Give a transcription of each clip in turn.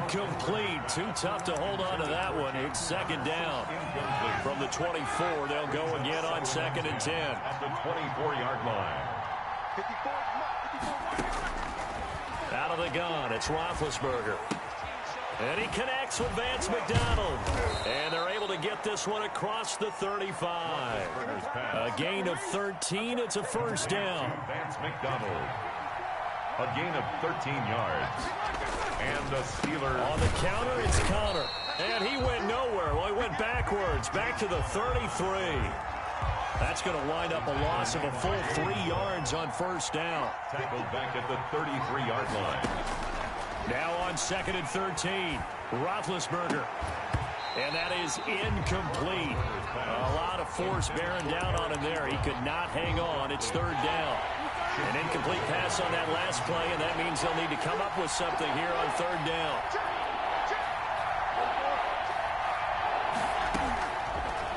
incomplete. Too tough to hold on to that one. It's second down. From the 24, they'll go again on 2nd and 10. At the 24-yard line. Out of the gun, it's Roethlisberger. And he connects with Vance McDonald. And they're able to get this one across the 35. A gain of 13. It's a first down. Vance McDonald. A gain of 13 yards. And the Steelers. On the counter, it's Connor. And he went nowhere. Well, he went backwards. Back to the 33. That's going to wind up a loss of a full 3 yards on first down. Tackled back at the 33-yard line. Now on 2nd and 13. Roethlisberger. And that is incomplete. A lot of force bearing down on him there. He could not hang on. It's 3rd down. An incomplete pass on that last play, and that means they'll need to come up with something here on 3rd down.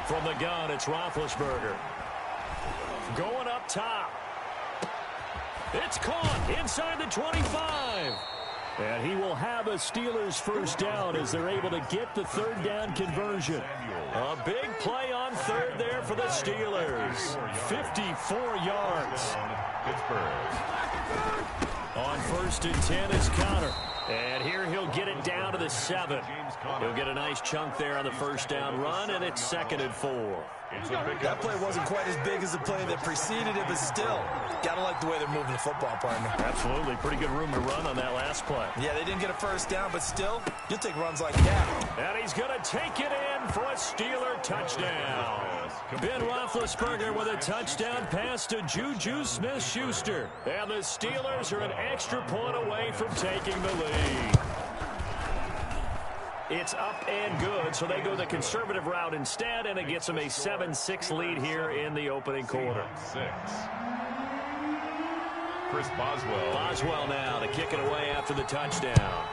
From the gun, it's Roethlisberger. Going up top. It's caught inside the 25. And he will have a Steelers first down as they're able to get the 3rd down conversion. A big play on 3rd there for the Steelers. 54 yards. On 1st and 10 is Connor. And here he'll get it down to the 7. He'll get a nice chunk there on the first down run, and it's 2nd and 4. That play wasn't quite as big as the play that preceded it, but still, gotta like the way they're moving the football, partner. Absolutely. Pretty good room to run on that last play. Yeah, they didn't get a first down, but still, you'll take runs like that. And he's going to take it in for a Steeler touchdown. Ben Roethlisberger with a touchdown pass to Juju Smith-Schuster. And the Steelers are an extra point away from taking the lead. It's up and good, so they go the conservative route instead, and it gets them a 7-6 lead here in the opening quarter. Chris Boswell. Boswell now to kick it away after the touchdown.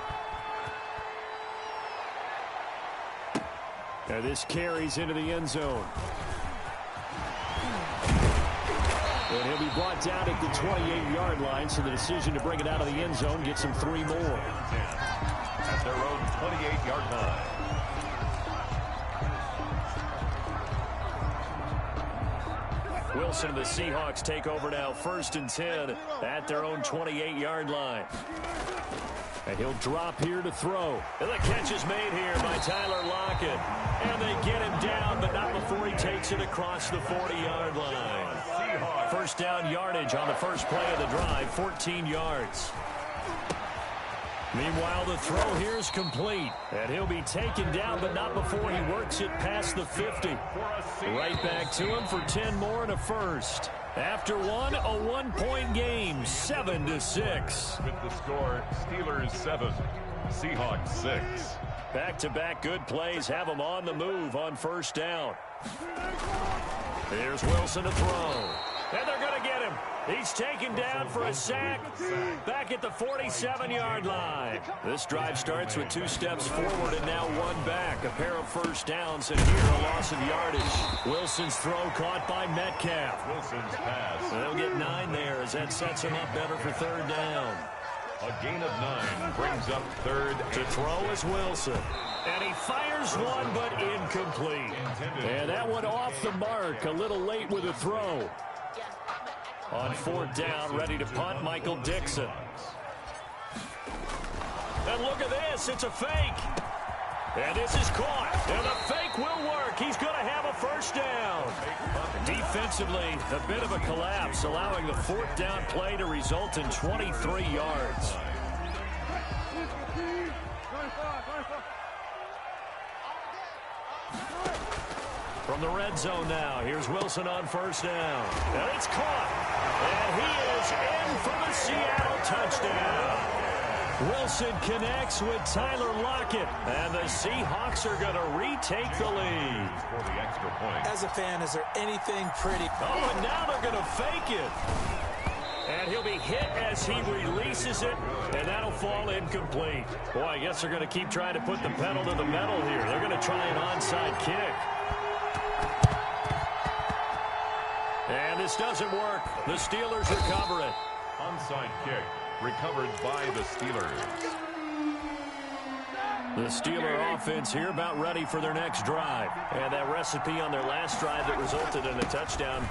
And this carries into the end zone. And he'll be brought down at the 28-yard line, so the decision to bring it out of the end zone gets him 3 more. At their own 28-yard line. Wilson and the Seahawks take over now, 1st and 10 at their own 28-yard line. And he'll drop here to throw. And the catch is made here by Tyler Lockett. And they get him down, but not before he takes it across the 40-yard line. First down yardage on the first play of the drive, 14 yards. Meanwhile, the throw here is complete. And he'll be taken down, but not before he works it past the 50. Right back to him for 10 more and a first. After one, a 1-point game, 7-6. With the score, Steelers 7, Seahawks 6. Back-to-back good plays have them on the move on first down. Here's Wilson to throw. And they're going to get him. He's taken down for a sack back at the 47-yard line. This drive starts with 2 steps forward and now 1 back. A pair of first downs, and here a loss of yardage. Wilson's throw caught by Metcalf. Wilson's pass. They'll get 9 there as that sets him up better for 3rd down. A gain of 9 brings up 3rd. To throw is Wilson. And he fires one, but incomplete. And that one off the mark. A little late with a throw. On 4th down, ready to punt, Michael Dixon. And look at this, it's a fake. And this is caught. And the fake will work. He's going to have a first down. Defensively, a bit of a collapse, allowing the 4th down play to result in 23 yards. From the red zone now, here's Wilson on first down. And it's caught. And he is in for the Seattle touchdown. Wilson connects with Tyler Lockett. And the Seahawks are going to retake the lead. For the extra point. As a fan, is there anything pretty? Oh, and now they're going to fake it. And he'll be hit as he releases it, and that'll fall incomplete. Boy, I guess they're going to keep trying to put the pedal to the metal here. They're going to try an onside kick. And this doesn't work. The Steelers recover it. Onside kick recovered by the Steelers. The Steeler offense here about ready for their next drive. And that recipe on their last drive that resulted in a touchdown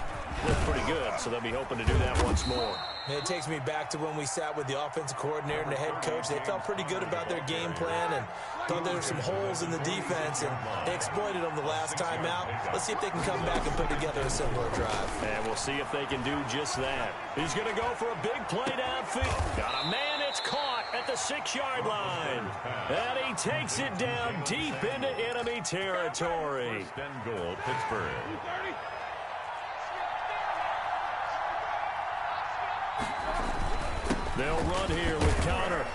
looked pretty good, so they'll be hoping to do that once more. It takes me back to when we sat with the offensive coordinator and the head coach. They felt pretty good about their game plan and thought there were some holes in the defense, and they exploited them the last time out. Let's see if they can come back and put together a similar drive. And we'll see if they can do just that. He's going to go for a big play downfield. Got a man, it's caught at the 6-yard line. And he takes it down deep into enemy territory. First and goal, Pittsburgh. They'll run here with Connor.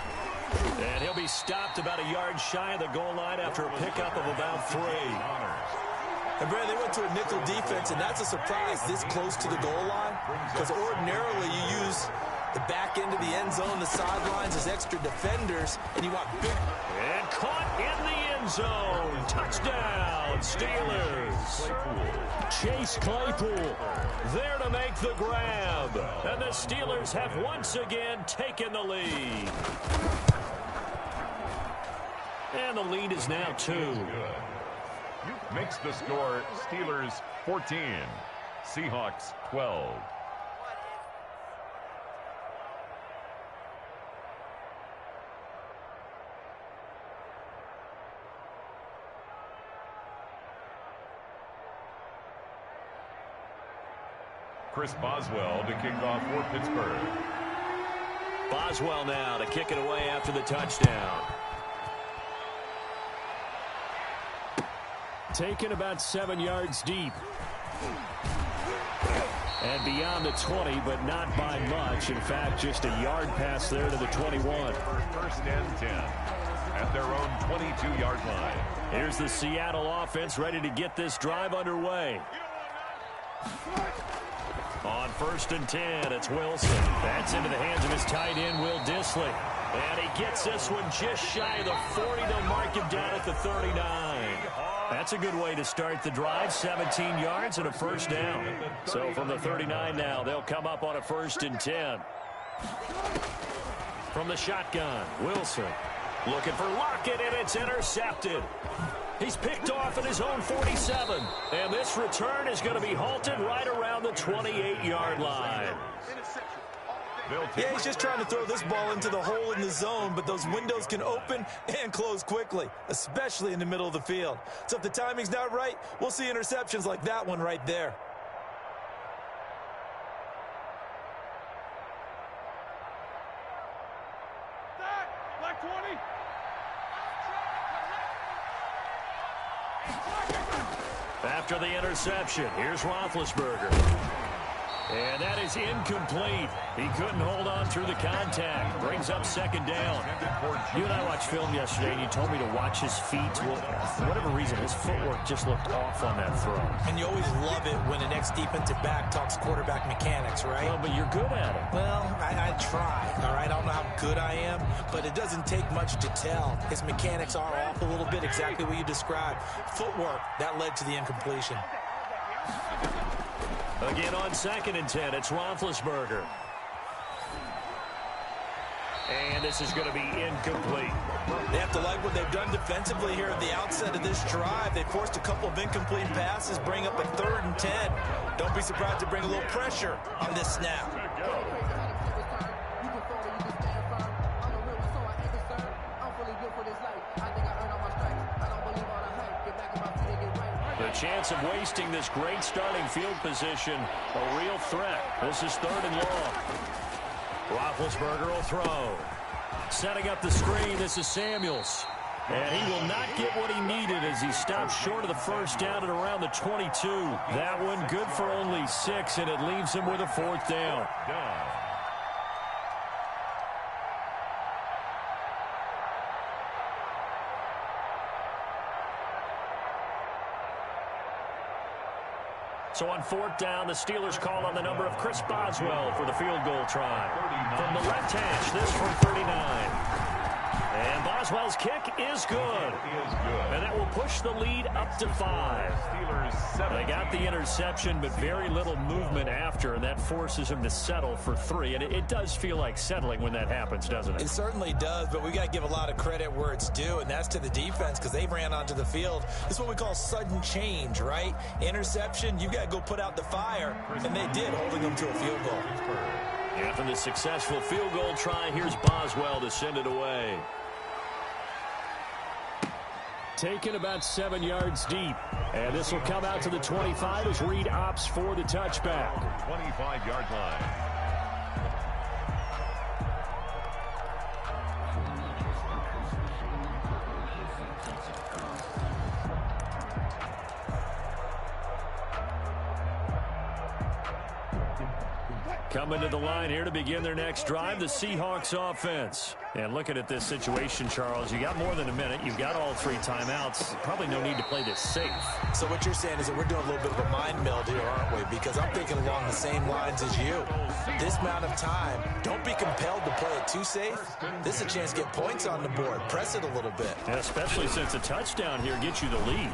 And he'll be stopped about a yard shy of the goal line after a pickup of about 3. And, Brad, they went to a nickel defense, and that's a surprise this close to the goal line, because ordinarily you use the back end of the end zone, the sidelines as extra defenders, and you want big... And caught in the end zone. Touchdown, Steelers. Chase Claypool there to make the grab. And the Steelers have once again taken the lead. And the lead is now 2. Makes the score Steelers 14, Seahawks 12. Chris Boswell to kick off for Pittsburgh. Boswell now to kick it away after the touchdown. Taken about 7 yards deep. And beyond the 20, but not by much. In fact, just a yard pass there to the 21. First and 10 at their own 22-yard line. Here's the Seattle offense ready to get this drive underway. On first and 10, it's Wilson. That's into the hands of his tight end, Will Dissly. And he gets this one just shy of the 40. They'll mark him down at the 39. That's a good way to start the drive. 17 yards and a first down. So from the 39 now, they'll come up on a first and 10. From the shotgun, Wilson looking for Lockett, and it's intercepted. He's picked off at his own 47. And this return is going to be halted right around the 28-yard line. Yeah, he's just trying to throw this ball into the hole in the zone, but those windows can open and close quickly, especially in the middle of the field. So if the timing's not right, we'll see interceptions like that one right there. Black 20. After the interception, here's Roethlisberger. And that is incomplete. He couldn't hold on through the contact. Brings up second down. You and I watched film yesterday, and you told me to watch his feet. Well, for whatever reason, his footwork just looked off on that throw. And you always love it when an ex-defensive back talks quarterback mechanics, right? Well, but you're good at it. Well, I try, all right? I don't know how good I am, but it doesn't take much to tell. His mechanics are off a little bit, exactly what you described. Footwork, that led to the incompletion. Again on second and 10, it's Roethlisberger. And this is going to be incomplete. They have to like what they've done defensively here at the outset of this drive. They forced a couple of incomplete passes, bring up a 3rd and 10. Don't be surprised to bring a little pressure on this snap. The chance of wasting this great starting field position, a real threat. This is 3rd and long. Roethlisberger will throw. Setting up the screen, this is Samuels. And he will not get what he needed as he stops short of the first down at around the 22. That one good for only 6, and it leaves him with a 4th down. So on 4th down, the Steelers call on the number of Chris Boswell for the field goal try. From the left hash, this from 39. And Boswell's kick is good. And that will push the lead up to 5. They got the interception, but very little movement after, and that forces him to settle for 3. And it does feel like settling when that happens, doesn't it? It certainly does, but we got to give a lot of credit where it's due, and that's to the defense because they ran onto the field. This is what we call sudden change, right? Interception, you got to go put out the fire, and they did, holding them to a field goal. After the successful field goal try, here's Boswell to send it away. Taken about 7 yards deep. And this will come out to the 25 as Reed opts for the touchback. 25-yard line. Coming to the line here to begin their next drive, the Seahawks offense. And looking at this situation, Charles, you got more than a minute. You've got all 3 timeouts. Probably no need to play this safe. So what you're saying is that we're doing a little bit of a mind meld here, aren't we? Because I'm thinking along the same lines as you. This amount of time, don't be compelled to play it too safe. This is a chance to get points on the board. Press it a little bit. Yeah, especially since a touchdown here gets you the lead.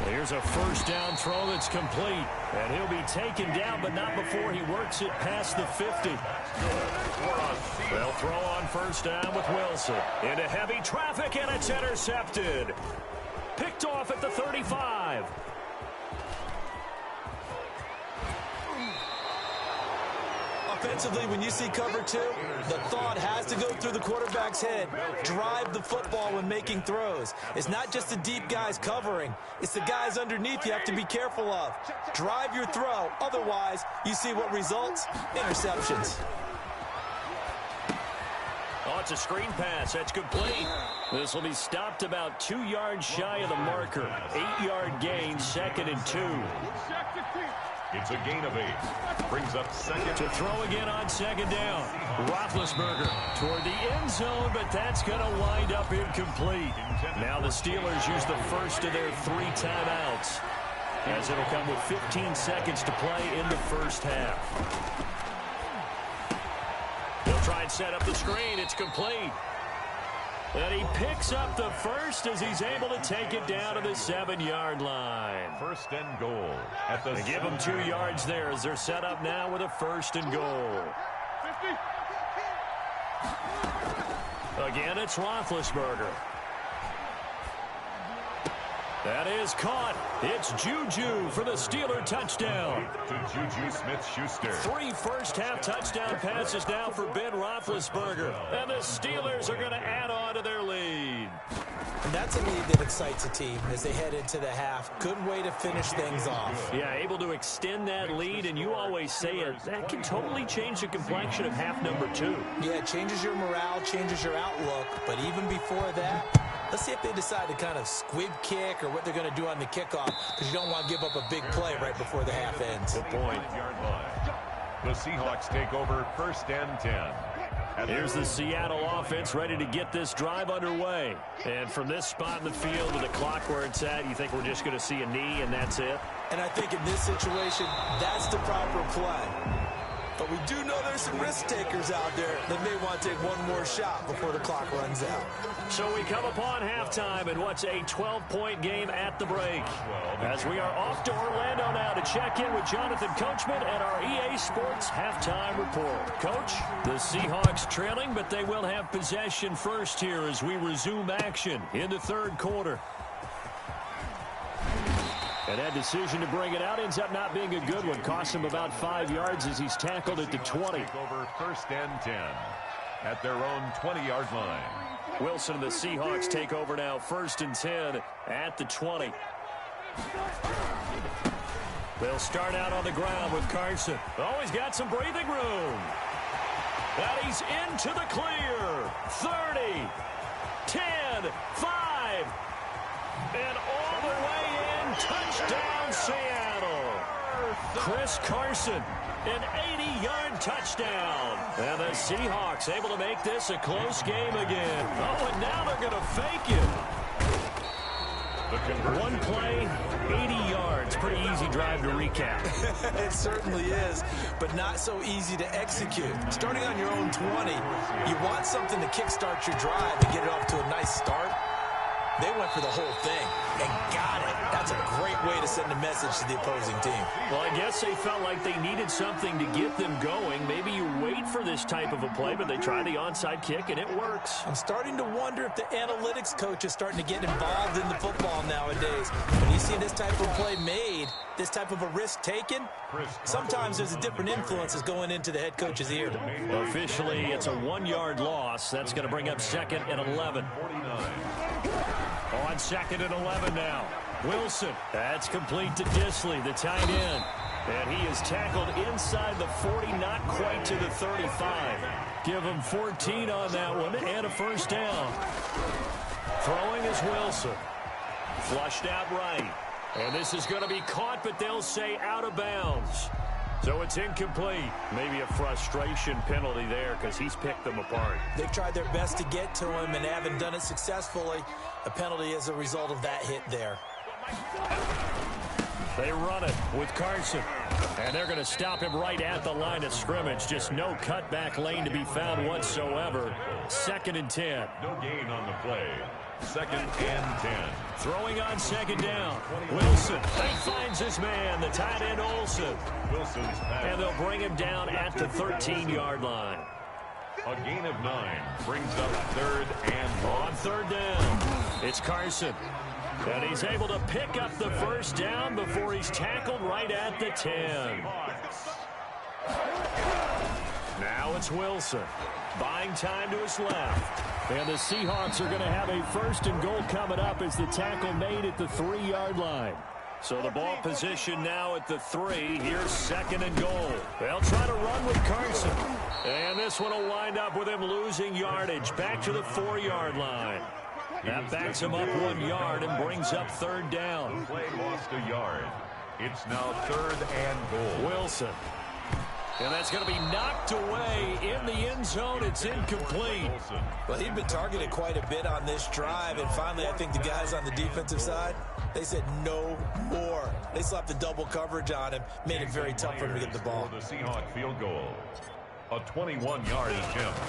Here's a first down throw that's complete. And he'll be taken down, but not before he works it past the 50. They'll throw on first down with Wilson. Into heavy traffic, and it's intercepted. Picked off at the 35. Offensively, when you see cover 2, the thought has to go through the quarterback's head. Drive the football when making throws. It's not just the deep guys covering. It's the guys underneath you have to be careful of. Drive your throw. Otherwise, you see what results? Interceptions. Oh, it's a screen pass. That's complete. This will be stopped about 2 yards shy of the marker. 8-yard gain, 2nd and 2. It's a gain of 8. Brings up second. To throw again on 2nd down. Roethlisberger toward the end zone, but that's going to wind up incomplete. Now the Steelers use the first of their 3 timeouts, as it'll come with 15 seconds to play in the first half. He'll try and set up the screen. It's complete. And he picks up the first as he's able to take it down to the 7-yard line. First and goal. They give him 2 yards there as they're set up now with a first and goal. Again, it's Roethlisberger. That is caught. It's Juju for the Steeler touchdown. To Juju Smith-Schuster. 3 first-half touchdown passes now for Ben Roethlisberger. And the Steelers are going to add on to their lead. And that's a lead that excites a team as they head into the half. Good way to finish things off. Yeah, able to extend that lead, and you always say it. That can totally change the complexion of half number 2. Yeah, it changes your morale, changes your outlook. But even before that, let's see if they decide to kind of squib kick or what they're going to do on the kickoff, because you don't want to give up a big play right before the half ends. Good point. The Seahawks take over first and 10. Here's the Seattle offense ready to get this drive underway. And from this spot in the field with the clock where it's at, you think we're just going to see a knee and that's it? And I think in this situation, that's the proper play. But we do know there's some risk takers out there that may want to take one more shot before the clock runs out. So we come upon halftime in what's a 12-point game at the break. As we are off to Orlando now to check in with Jonathan Coachman and our EA Sports halftime report. Coach, the Seahawks trailing, but they will have possession first here as we resume action in the third quarter. And that decision to bring it out ends up not being a good one. Costs him about 5 yards as he's tackled at the 20. Over first and 10 at their own 20-yard line. Wilson and the Seahawks take over now, first and 10 at the 20. They'll start out on the ground with Carson. Oh, he's got some breathing room. And he's into the clear. 30, 10, 5, and all the way in. Touchdown, Seattle. Chris Carson, an 80-yard touchdown. And the Seahawks able to make this a close game again. Oh, and now they're going to fake it. One play, 80 yards. Pretty easy drive to recap. It certainly is, but not so easy to execute. Starting on your own 20, you want something to kickstart your drive and get it off to a nice start. They went for the whole thing and got it. That's a great way to send a message to the opposing team. Well, I guess they felt like they needed something to get them going. Maybe you wait for this type of a play, but they try the onside kick, and it works. I'm starting to wonder if the analytics coach is starting to get involved in the football nowadays. When you see this type of play made, this type of a risk taken, sometimes there's a different influence that's going into the head coach's ear. Officially, it's a 1-yard loss. That's going to bring up 2nd and 11. On 2nd and 11 now. Wilson. That's complete to Disley, the tight end. And he is tackled inside the 40, not quite to the 35. Give him 14 on that one and a first down. Throwing is Wilson. Flushed out right. And this is going to be caught, but they'll say out of bounds. So it's incomplete. Maybe a frustration penalty there because he's picked them apart. They've tried their best to get to him and haven't done it successfully. A penalty as a result of that hit there. They run it with Carson. And they're going to stop him right at the line of scrimmage. Just no cutback lane to be found whatsoever. 2nd and 10. No gain on the play. 2nd and 10. Throwing on 2nd down. Wilson. He finds his man, the tight end Olsen. Wilson's pass. And they'll bring him down at the 13-yard line. A gain of 9 brings up 3rd and 1. On 3rd down, it's Carson. And he's able to pick up the first down before he's tackled right at the 10. Now it's Wilson. Buying time to his left. And the Seahawks are going to have a 1st and goal coming up as the tackle made at the 3-yard line. So the ball position now at the 3. Here's 2nd and goal. They'll try to run with Carson. And this one will wind up with him losing yardage back to the 4-yard line. That backs him up 1 yard and brings up 3rd down. Play lost a yard. It's now 3rd and goal. Wilson. And that's going to be knocked away in the end zone. It's incomplete. Well, he'd been targeted quite a bit on this drive, and finally I think the guys on the defensive side, they said no more. They slapped the double coverage on him, made it very tough for him to get the ball. The Seahawk field goal. A 21-yard attempt.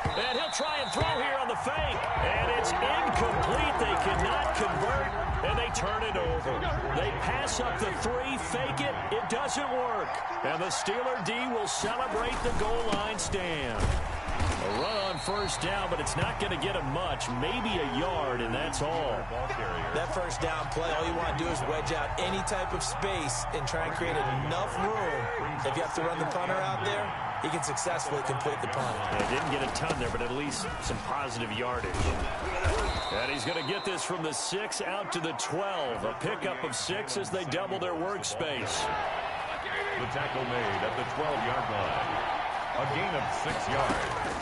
And he'll try and throw here on the fake. And it's incomplete. They cannot convert, and they turn it over. They pass up the 3, fake it. It doesn't work. And the Steeler D will celebrate the goal line stand. A run on 1st down, but it's not going to get him much. Maybe a yard, and that's all. That 1st down play, all you want to do is wedge out any type of space and try and create enough room. If you have to run the punter out there, he can successfully complete the punt. Yeah, didn't get a ton there, but at least some positive yardage. And he's going to get this from the 6 out to the 12. A pickup of 6 as they double their workspace. The tackle made at the 12-yard line. A gain of 6 yards.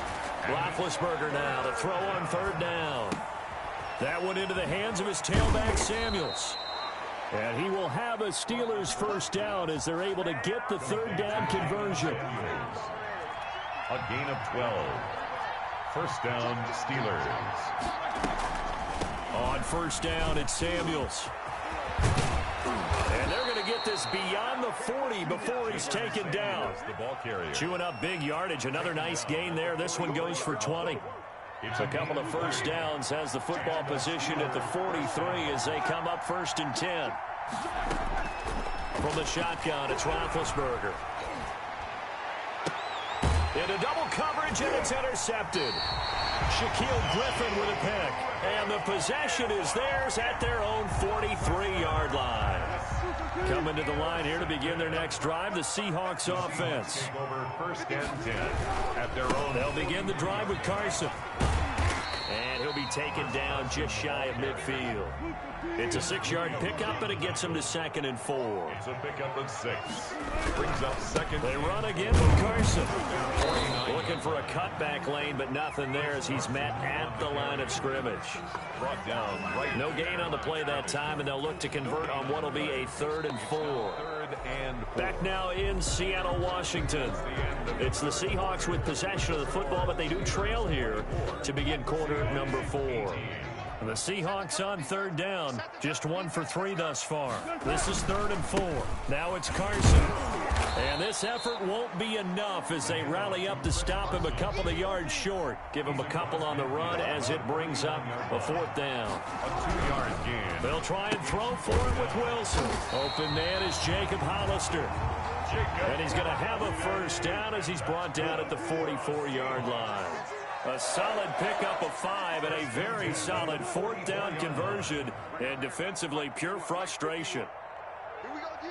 Roethlisberger now to throw on 3rd down. That one into the hands of his tailback, Samuels. And he will have a Steelers 1st down as they're able to get the 3rd down conversion. A gain of 12. 1st down, Steelers. On 1st down, it's Samuels. And they're going to get this beyond the 40 before he's taken down. The ball carrier. Chewing up big yardage. Another nice gain there. This one goes for 20. It's a couple of 1st downs. Has the football position at the 43 as they come up 1st and 10. From the shotgun, it's Roethlisberger. Into double coverage, and it's intercepted. Shaquille Griffin with a pick. And the possession is theirs at their own 43-yard line. Coming to the line here to begin their next drive, the Seahawks offense. Over 1st and 10 at their own. They'll begin the drive with Carson. And he'll be taken down just shy of midfield. It's a 6-yard pickup, and it gets him to 2nd and 4. It's a pickup of 6. Brings up 2nd. They run again with Carson. Looking for a cutback lane, but nothing there as he's met at the line of scrimmage. Brought down right. No gain on the play that time, and they'll look to convert on what will be a 3rd and 4. 3rd and 4. Back now in Seattle, Washington. It's the Seahawks with possession of the football, but they do trail here to begin quarter number 4. The Seahawks on third down. Just 1 for 3 thus far. This is 3rd and 4. Now it's Carson. And this effort won't be enough as they rally up to stop him a couple of yards short. Give him a couple on the run as it brings up a 4th down. A 2-yard gain. They'll try and throw for it with Wilson. Open man is Jacob Hollister. And he's going to have a first down as he's brought down at the 44-yard line. A solid pickup of 5 and a very solid 4th down conversion. And defensively, pure frustration. Here we go, G.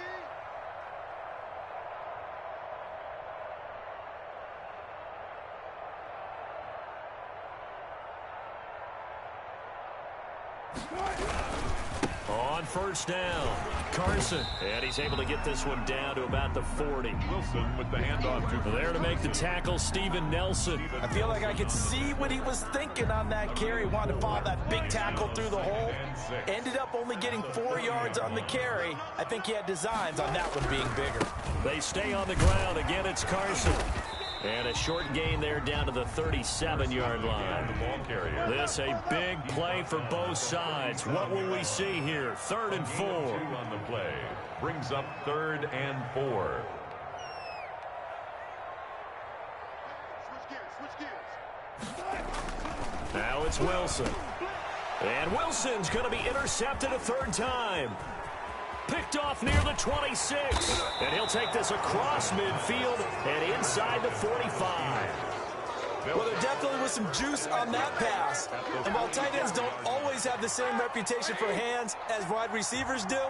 On first down, Carson. And he's able to get this one down to about the 40. Wilson with the handoff to There to make the tackle, Steven Nelson. I feel like I could see what he was thinking on that carry. Wanted to follow that big tackle through the hole. Ended up only getting 4 yards on the carry. I think he had designs on that one being bigger. They stay on the ground. Again, it's Carson. And a short gain there down to the 37-yard line. the ball carrier. This a big play for both sides. What will we see here? 3rd and 4. 2 on the play. Brings up 3rd and 4. Switch gears. Now it's Wilson. And Wilson's going to be intercepted a 3rd time. Picked off near the 26. And he'll take this across midfield and inside the 45. Well, there definitely was some juice on that pass. And while tight ends don't always have the same reputation for hands as wide receivers do,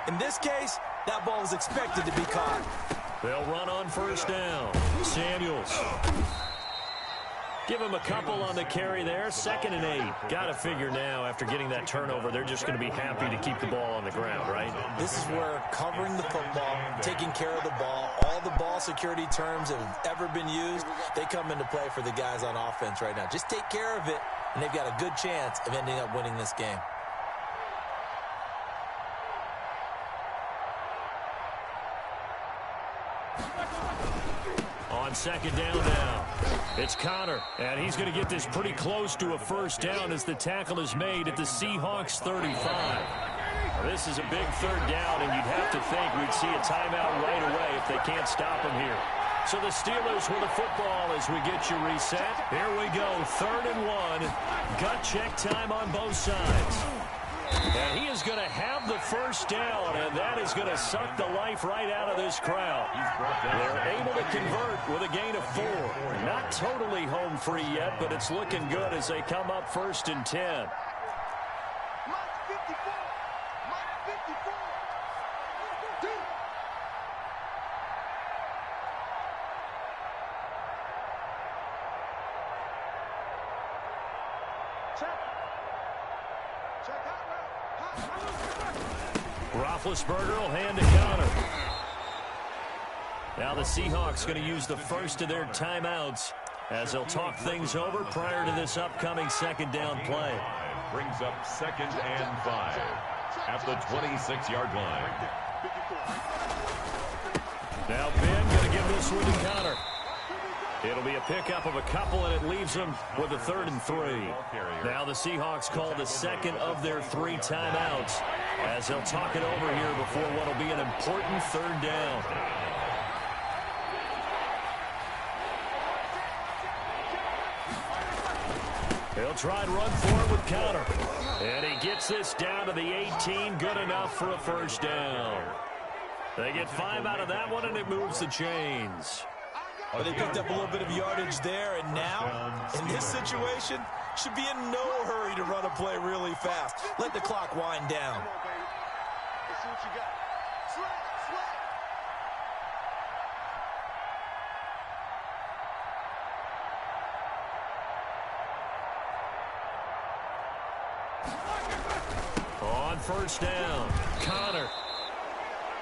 in this case, that ball was expected to be caught. They'll run on first down. Samuels. Give him a couple on the carry there. 2nd and 8. Got to figure now after getting that turnover, they're just going to be happy to keep the ball on the ground, right? This is where covering the football, taking care of the ball, all the ball security terms that have ever been used, they come into play for the guys on offense right now. Just take care of it, and they've got a good chance of ending up winning this game. On 2nd down now, it's Connor, and he's going to get this pretty close to a first down as the tackle is made at the Seahawks 35. This is a big 3rd down, and you'd have to think we'd see a timeout right away if they can't stop him here. So the Steelers with the football as we get you reset. Here we go, 3rd and 1. Gut check time on both sides. And he is going to have the first down, and that is going to suck the life right out of this crowd. They're able to convert with a gain of 4. Not totally home free yet, but it's looking good as they come up 1st and 10. Minus 54. Minus 54. Check out. Roethlisberger will hand to Connor. Now the Seahawks going to use the first of their timeouts as they'll talk things over prior to this upcoming 2nd down play. Brings up 2nd and 5 at the 26-yard line. Now Ben going to give this one to Connor. It'll be a pickup of a couple, and it leaves them with a 3rd and 3. Now the Seahawks call the 2nd of their 3 timeouts as they'll talk it over here before what will be an important 3rd down. He'll try and run for it with Connor. And he gets this down to the 18, good enough for a first down. They get 5 out of that one, and it moves the chains. Well, they picked up a little bit of yardage there, and now, in this situation, should be in no hurry to run a play really fast. Let the clock wind down. Let's see what you got. Slap. On first down, Connor.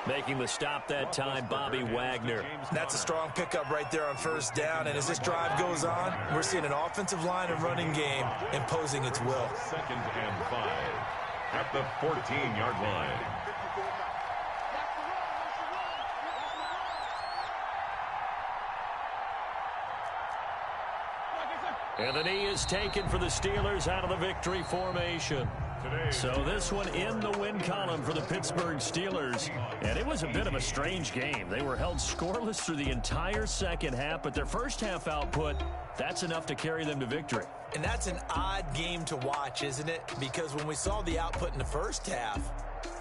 Making the stop that time, Bobby Wagner. That's a strong pickup right there on first down, and as this drive goes on, we're seeing an offensive line and running game imposing its will. 2nd and 5 at the 14-yard line. And the knee is taken for the Steelers out of the victory formation. So this one in the win column for the Pittsburgh Steelers. And it was a bit of a strange game. They were held scoreless through the entire second half, but their first half output, that's enough to carry them to victory. And that's an odd game to watch, isn't it? Because when we saw the output in the first half,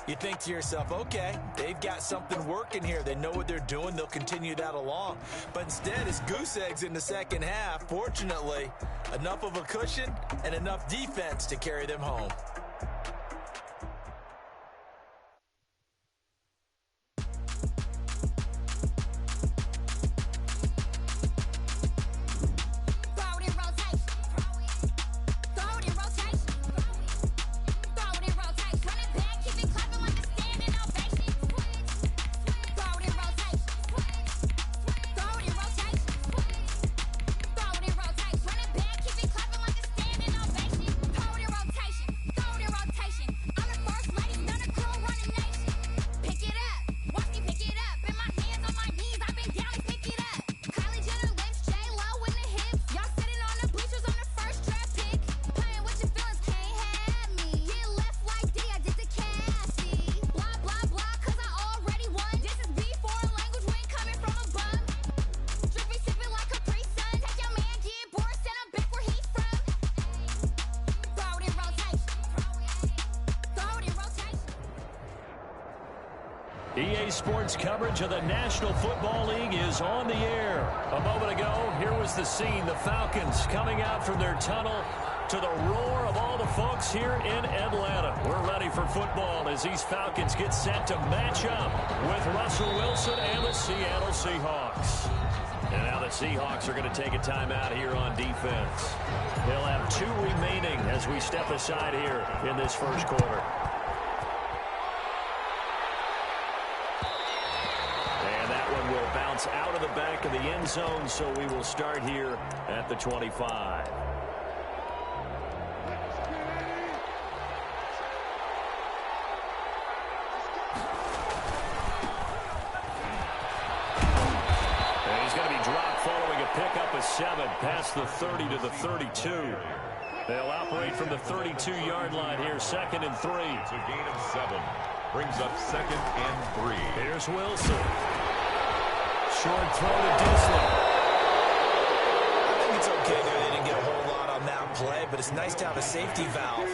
you think to yourself, okay, they've got something working here. They know what they're doing. They'll continue that along. But instead, it's goose eggs in the second half. Fortunately, enough of a cushion and enough defense to carry them home. EA Sports coverage of the National Football League is on the air. A moment ago, here was the scene. The Falcons coming out from their tunnel to the roar of all the folks here in Atlanta. We're ready for football as these Falcons get set to match up with Russell Wilson and the Seattle Seahawks. And now the Seahawks are going to take a timeout here on defense. They'll have 2 remaining as we step aside here in this first quarter. Will bounce out of the back of the end zone, so we will start here at the 25. And he's going to be dropped following a pickup of 7 past the 30 to the 32. They'll operate from the 32-yard line here, 2nd and 3. It's a gain of 7. Brings up 2nd and 3. Here's Wilson. Short throw to Disley. I think it's okay there. They didn't get a whole lot on that play, but it's nice to have a safety valve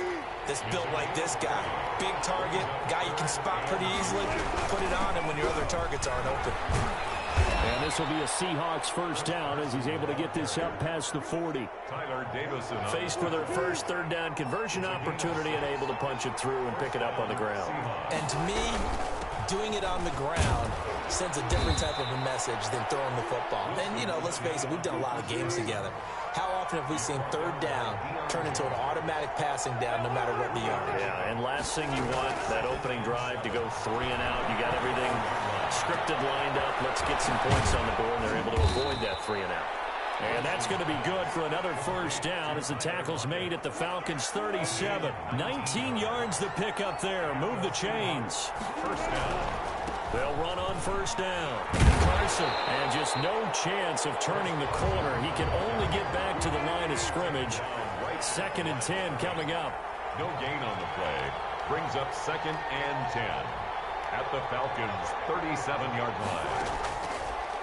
that's built like this guy. Big target, guy you can spot pretty easily. Put it on him when your other targets aren't open. And this will be a Seahawks first down as he's able to get this up past the 40. Tyler Davison faced with their first 3rd down conversion opportunity and able to punch it through and pick it up on the ground. And to me, doing it on the ground sends a different type of a message than throwing the football. And, you know, let's face it, we've done a lot of games together. How often have we seen 3rd down turn into an automatic passing down no matter what the yardage? Yeah, and last thing you want, that opening drive to go 3 and out. You got everything scripted, lined up. Let's get some points on the board, and they're able to avoid that 3 and out. And that's going to be good for another first down as the tackle's made at the Falcons' 37. 19 yards to pick up there. Move the chains. First down. They'll run on first down. Carson, and just no chance of turning the corner. He can only get back to the line of scrimmage. 2nd and 10 coming up. No gain on the play. Brings up 2nd and 10 at the Falcons' 37-yard line.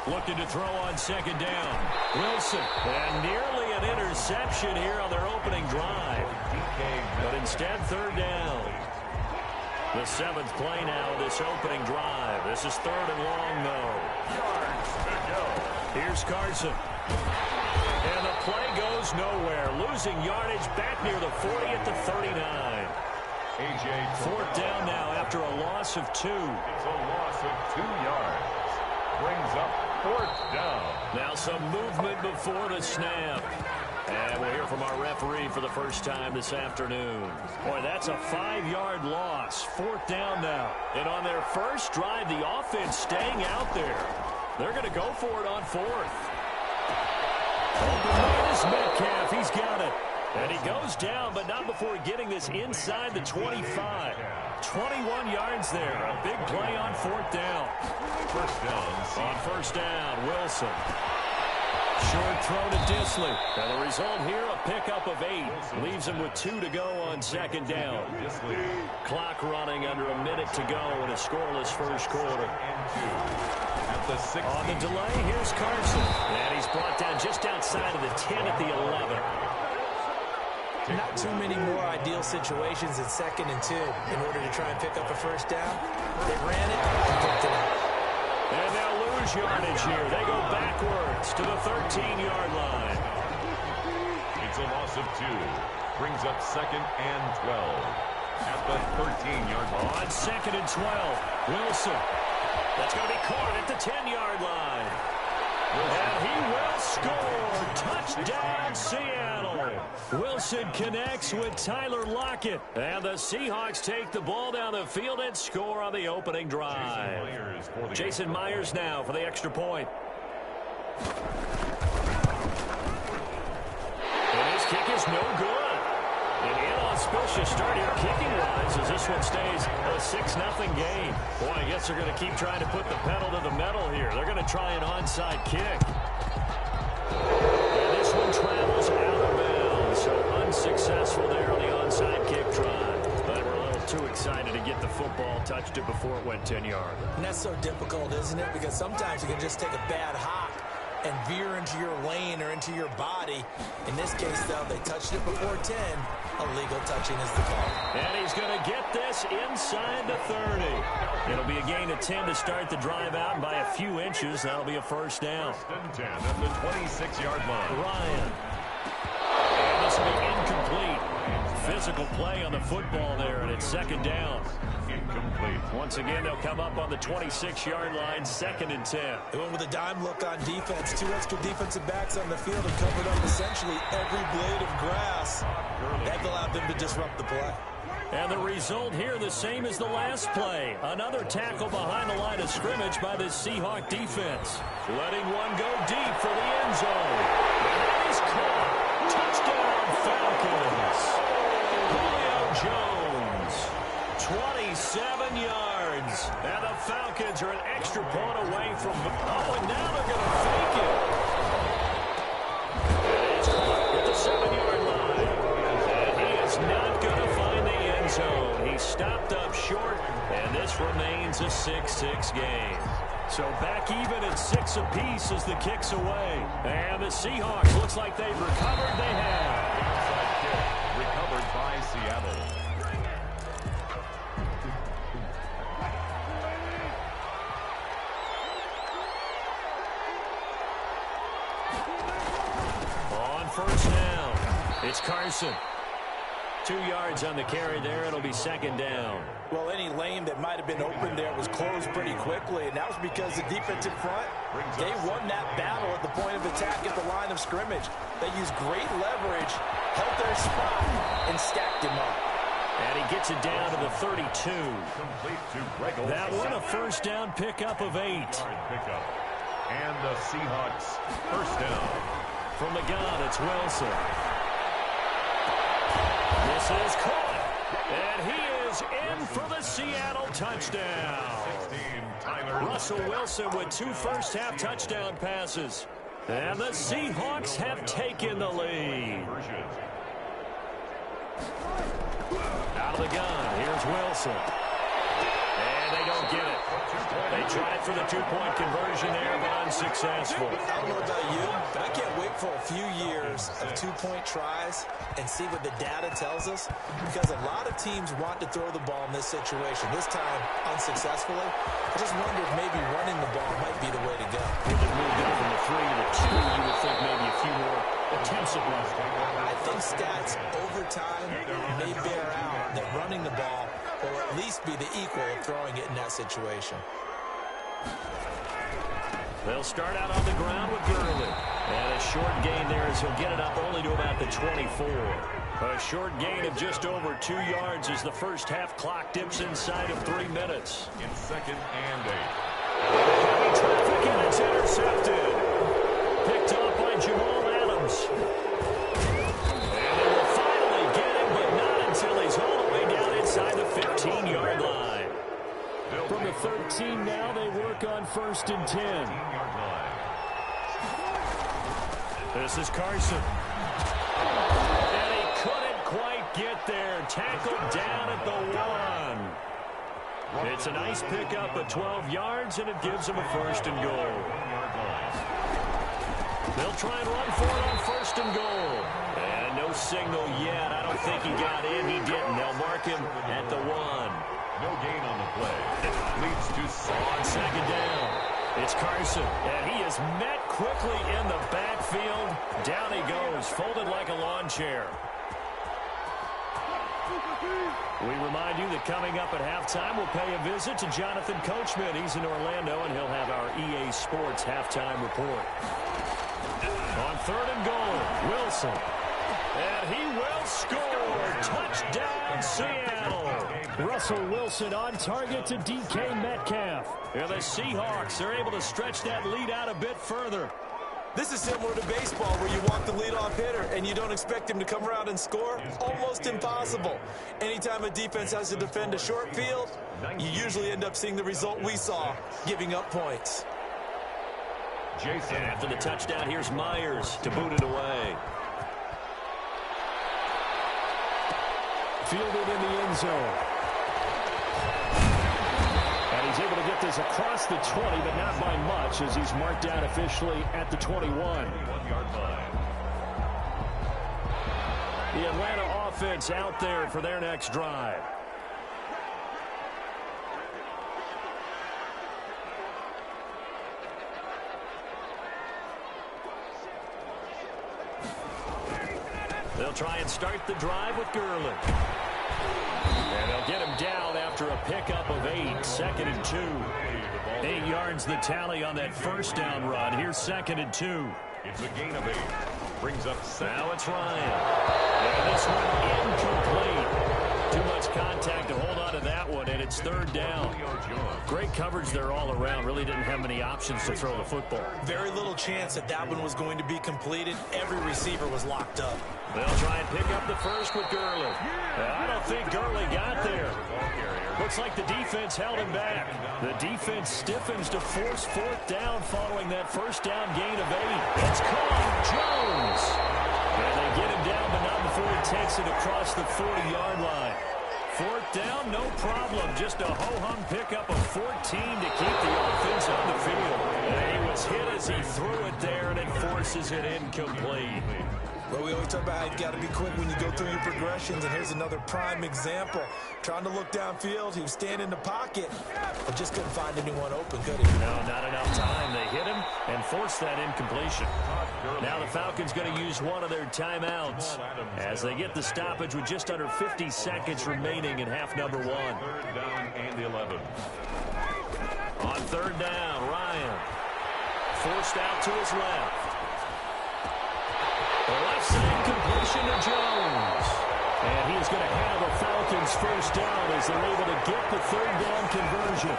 Looking to throw on 2nd down. Wilson, and nearly an interception here on their opening drive. But instead, 3rd down. The 7th play now of this opening drive. This is 3rd and long, though. Yards to go. Here's Carson. And the play goes nowhere. Losing yardage back near the 40 at the 39. A.J. 4th down now after a loss of 2. It's a loss of 2 yards. Brings up 4th down. Now some movement before the snap. And we'll hear from our referee for the first time this afternoon. Boy, that's a 5-yard loss. 4th down now. And on their first drive, the offense staying out there. They're going to go for it on 4th. Open is Metcalf. He's got it. And he goes down, but not before getting this inside the 25. 21 yards there. A big play on 4th down. First down. On first down, Wilson. Short throw to Disley. And the result here, a pickup of 8. Leaves him with 2 to go on second down. Clock running under a minute to go in a scoreless first quarter. On the delay, here's Carson. And he's brought down just outside of the 10 at the 11. Not too many more ideal situations in 2nd and 2 in order to try and pick up a first down. They ran it and picked it up. And they'll lose yardage here. They go backwards to the 13-yard line. It's a loss of 2. Brings up 2nd and 12 at the 13-yard line. On 2nd and 12, Wilson. That's going to be caught at the 10-yard line. And he will score. Touchdown, Seattle. Wilson connects with Tyler Lockett. And the Seahawks take the ball down the field and score on the opening drive. Jason Myers now for the extra point. And his kick is no good. An inauspicious start here kicking-wise as this one stays a 6-0 game. Boy, I guess they're going to keep trying to put the pedal to the metal here. They're going to try an onside kick. And this one travels out of bounds, so unsuccessful there on the onside kick try. They were a little too excited to get the football, touched it before it went 10 yards. And that's so difficult, isn't it? Because sometimes you can just take a bad hop and veer into your lane or into your body. In this case, though, they touched it before 10. Illegal touching is the call. And he's going to get this inside the 30. It'll be a gain of 10 to start the drive out, and by a few inches, that'll be a first down. 10 at the 26-yard line. Ryan. And this will be incomplete. Physical play on the football there, and it's 2nd down. Incomplete. Once again, they'll come up on the 26-yard line, 2nd and 10. They went with a dime look on defense. 2 extra defensive backs on the field and covered up essentially every blade of grass. That allowed them to disrupt the play. And the result here, the same as the last play. Another tackle behind the line of scrimmage by the Seahawk defense. Letting one go deep for the end zone. And that is caught. Touchdown, Falcons. Julio Jones, 27 yards. And the Falcons are an extra point away from... Oh, and now they're going to fake it. And it's caught at the 7-yard line. And he is not going to find the end zone. He stopped up short, and this remains a 6-6 game. So back even at 6 apiece as the kick's away. And the Seahawks, looks like they've recovered. They have. Outside kick recovered by Seattle. On first down, it's Carson. 2 yards on the carry there. It'll be 2nd down. Well, any lane that might have been open there was closed pretty quickly, and that was because the defensive front, they won that battle at the point of attack at the line of scrimmage. They used great leverage, held their spot, and stacked him up. And he gets it down to the 32. Complete to Greg Olsen. That one a first down pickup of 8. Pickup. And the Seahawks first down. From the gun, it's Wilson. This is caught. And he is in for the Seattle touchdown. 16, Tyler. Russell Wilson with 2 first-half touchdown passes. And the Seahawks have taken the lead. Out of the gun, here's Wilson. And they don't get it. They tried for the 2-point conversion there, but unsuccessful. I don't know about you, but I can't wait for a few years of 2-point tries and see what the data tells us, because a lot of teams want to throw the ball in this situation. This time, unsuccessfully. I just wonder if maybe running the ball might be the way to go. If it moved up from the 3 to the 2, you would think maybe a few more attempts at running. I think stats over time may bear out that running the ball will at least be the equal of throwing it in that situation. They'll start out on the ground with Gurley. And a short gain there as he'll get it up only to about the 24. A short gain of just over 2 yards as the first half clock dips inside of 3 minutes. In 2nd and 8. Heavy traffic and it's intercepted. Picked off by Jamal Adams. And they will finally get him, but not until he's all the way down inside the 15-yard line. From the 13 now, they work on 1st and 10. This is Carson. And he couldn't quite get there. Tackled down at the 1. It's a nice pickup of 12 yards, and it gives him a first and goal. They'll try and run for it on first and goal. And no signal yet. I don't think he got in. He didn't. They'll mark him at the 1. No gain on the play. It leads to on second down. It's Carson, and he is met quickly in the backfield. Down he goes, folded like a lawn chair. We remind you that coming up at halftime, we'll pay a visit to Jonathan Coachman. He's in Orlando, and he'll have our EA Sports halftime report. On third and goal, Wilson. And he will score. Touchdown, Seattle. Russell Wilson on target to DK Metcalf. And the Seahawks are able to stretch that lead out a bit further. This is similar to baseball where you walk the leadoff hitter and you don't expect him to come around and score. Almost impossible. Anytime a defense has to defend a short field, you usually end up seeing the result we saw, giving up points. Jason. And after the touchdown, here's Myers to boot it away. Fielded in the end zone. And he's able to get this across the 20, but not by much, as he's marked down officially at the 21. The Atlanta offense out there for their next drive. They'll try and start the drive with Gurley. And they'll get him down after a pickup of 8. 2nd and 2. 8 yards the tally on that first down run. Here's 2nd and 2. It's a gain of 8. Brings up 7. Now it's Ryan. And this one incomplete. Too much contact to hold on to that one, and it's 3rd down. Great coverage there all around. Really didn't have many options to throw the football. Very little chance that that one was going to be completed. Every receiver was locked up. They'll try and pick up the first with Gurley. I don't think Gurley got there. Looks like the defense held him back. The defense stiffens to force 4th down following that first down gain of 8. It's caught. Jones. And they get him down, but not before he takes it across the 40-yard line. 4th down, no problem. Just a ho-hum pickup of 14 to keep the offense on the field. And he was hit as he threw it there, and it forces it incomplete. Well, we always talk about how you've got to be quick when you go through your progressions, and here's another prime example. Trying to look downfield, he was standing in the pocket, but just couldn't find anyone open, could he? No, not enough time. They hit him and forced that incompletion. Now the Falcons going to use one of their timeouts as they get the stoppage with just under 50 seconds remaining in half number 1. 3rd down and 11. On 3rd down, Ryan forced out to his left. The left side completion to Jones. And he's going to have a Falcons first down as they're able to get the 3rd down conversion.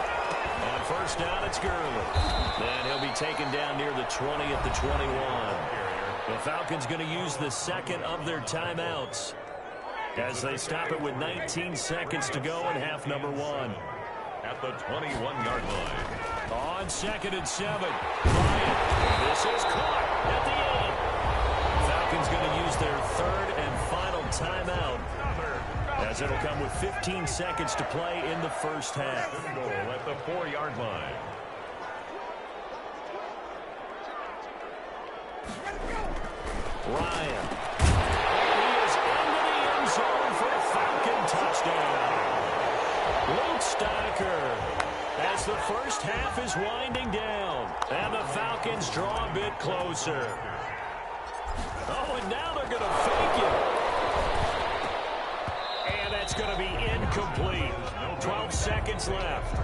On first down, it's Gurley. Then he'll be taken down near the 20 at the 21. The Falcons going to use the second of their timeouts as they stop it with 19 seconds to go in half number 1. At the 21-yard line. On 2nd and 7. Bryant. This is caught at the end. Falcons going to use their 3rd and final timeout as it'll come with 15 seconds to play in the first half. Goal at the 4-yard line. Ryan. He is into the end zone for a Falcon touchdown. Luke Steicher as the first half is winding down. And the Falcons draw a bit closer. Oh, and now they're going to fake it. And that's going to be incomplete. 12 seconds left.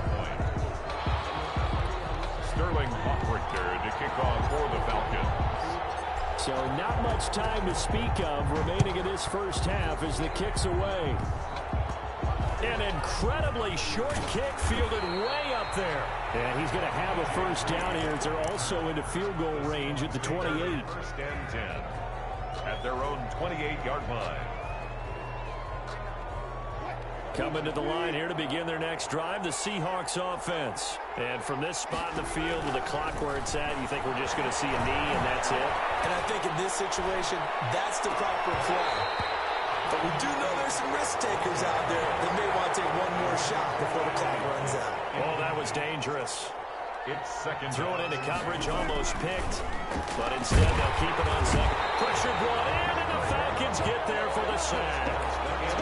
Sterling Hockrichter to kick off for the Falcons. So not much time to speak of remaining in this first half as the kick's away. An incredibly short kick fielded way up there. And he's going to have a first down here as they're also into field goal range at the 28. 1st and 10 at their own 28-yard line. Coming to the line here to begin their next drive, the Seahawks offense. And from this spot in the field with the clock where it's at, you think we're just going to see a knee and that's it? And I think in this situation, that's the proper play. But we do know there's some risk takers out there that may want to take one more shot before the clock runs out. Oh, that was dangerous. It's second. Thrown into coverage, almost picked. But instead, they'll keep it on second. Pressure brought in, and the Falcons get there for the sack.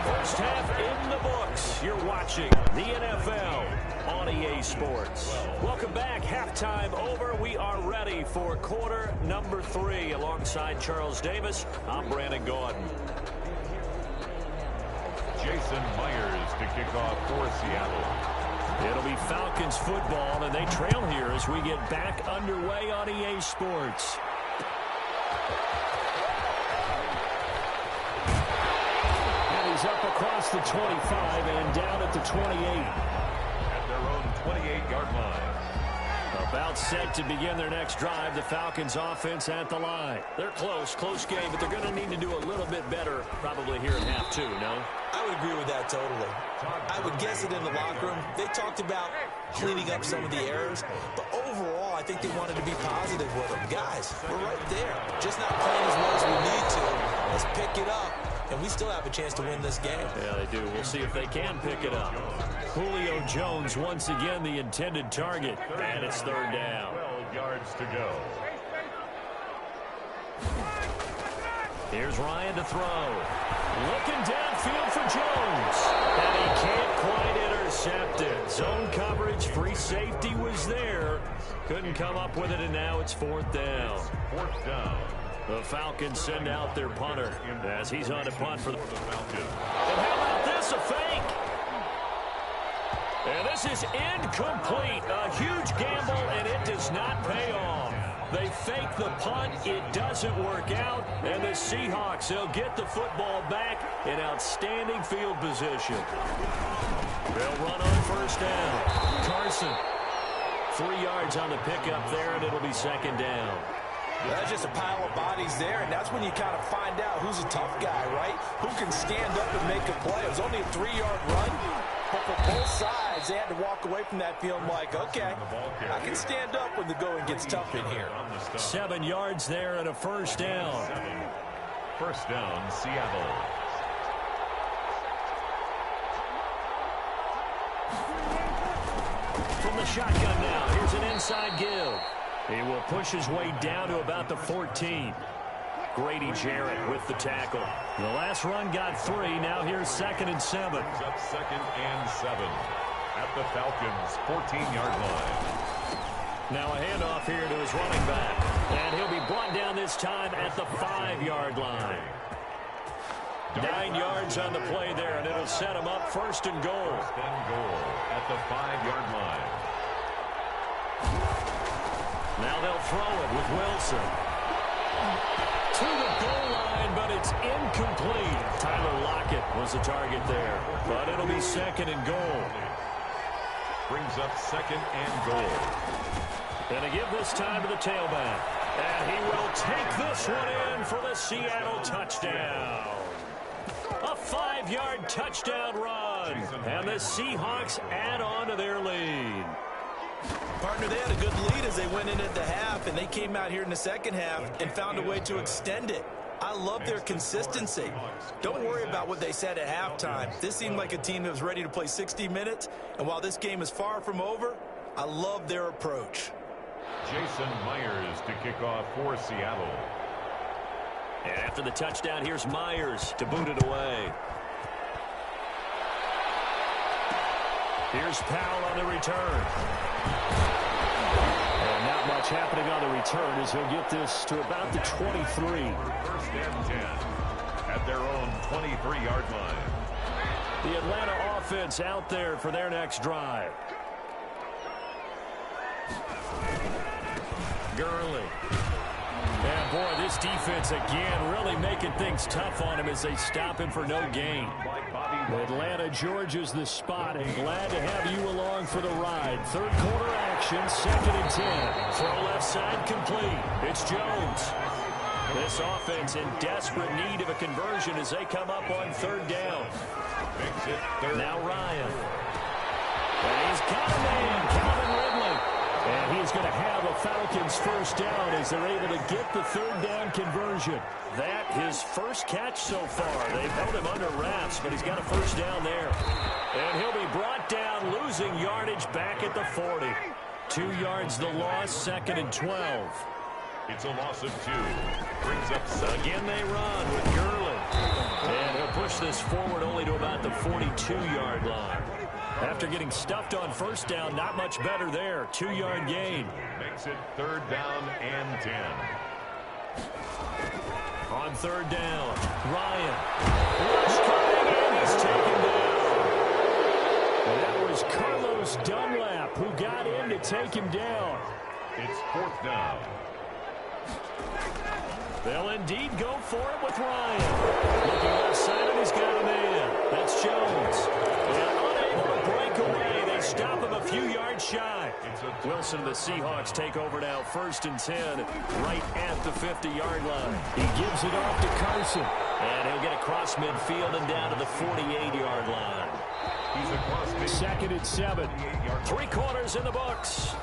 First half in the books. You're watching the NFL on EA Sports. Welcome back. Halftime over. We are ready for quarter number 3. Alongside Charles Davis, I'm Brandon Gaudin. Jason Myers to kick off for Seattle. It'll be Falcons football, and they trail here as we get back underway on EA Sports. And he's up across the 25 and down at the 28. At their own 28-yard line. About set to begin their next drive. The Falcons offense at the line. They're close game, but they're going to need to do a little bit better probably here in half 2, no? I would agree with that totally. I would guess it in the locker room. They talked about cleaning up some of the errors, but overall, I think they wanted to be positive with them. Guys, we're right there. Just not playing as well as we need to. Let's pick it up, and we still have a chance to win this game. Yeah, they do. We'll see if they can pick it up. Julio Jones once again the intended target, and it's third down. 12 yards to go. Here's Ryan to throw. Looking downfield for Jones. And he can't quite intercept it. Zone coverage, free safety was there. Couldn't come up with it, and now it's fourth down. Fourth down. The Falcons send out their punter as he's on to punt for the Falcons. And how about this, a fake? And this is incomplete. A huge gamble, and it does not pay off. They fake the punt. It doesn't work out. And the Seahawks, they'll get the football back in outstanding field position. They'll run on first down. Carson, 3 yards on the pickup there, and it'll be second down. That's just a pile of bodies there, and that's when you kind of find out who's a tough guy, right? Who can stand up and make a play. It was only a 3-yard run, but for both sides, they had to walk away from that feeling like, okay, I can stand up when the going gets tough in here. 7 yards there and a first down. First down, Seattle. From the shotgun now, here's an inside give. He will push his way down to about the 14. Grady Jarrett with the tackle. The last run got 3. Now here's 2nd and 7. Brings up 2nd and 7 at the Falcons' 14-yard line. Now a handoff here to his running back. And he'll be brought down this time at the 5-yard line. 9 yards on the play there, and it'll set him up first and goal. First and goal at the 5-yard line. Now they'll throw it with Wilson. To the goal line, but it's incomplete. Tyler Lockett was the target there, but it'll be 2nd and goal. Brings up 2nd and goal. And to give this time to the tailback. And he will take this one in for the Seattle touchdown. A 5-yard touchdown run. And the Seahawks add on to their lead. Partner, they had a good lead as they went in at the half, and they came out here in the second half and found a way to extend it. I love their consistency. Don't worry about what they said at halftime. This seemed like a team that was ready to play 60 minutes, and while this game is far from over, I love their approach. Jason Myers to kick off for Seattle. And after the touchdown, here's Myers to boot it away. Here's Powell on the return. And not much happening on the return as he'll get this to about the 23. First and 10 at their own 23-yard line. The Atlanta offense out there for their next drive. Gurley. And boy, this defense again really making things tough on him as they stop him for no gain. Atlanta, Georgia's the spot, and glad to have you along for the ride. Third quarter action, 2nd and 10. Throw left side complete. It's Jones. This offense in desperate need of a conversion as they come up on 3rd down. Now Ryan. And he's got a man, Calvin Ridley. And he's going to have a Falcons first down as they're able to get the third down conversion. That his first catch so far. They've held him under wraps, but he's got a first down there. And he'll be brought down, losing yardage back at the 40. 2 yards the loss, 2nd and 12. It's a loss of 2. Brings up 7. Again they run with Gurley. And he'll push this forward only to about the 42-yard line. After getting stuffed on first down, not much better there. 2-yard gain. Makes it 3rd down and 10. On 3rd down, Ryan. Rush coming in, he's taken down. That was Carlos Dunlap who got in to take him down. It's 4th down. They'll indeed go for it with Ryan. Looking outside, and he's got a man. That's Jones. And unable to break away. They stop him a few yards shy. Wilson, the Seahawks take over now, 1st and 10, right at the 50-yard line. He gives it off to Carson. And he'll get across midfield and down to the 48-yard line. He's across midfield. 2nd and 7. 3 quarters in the books.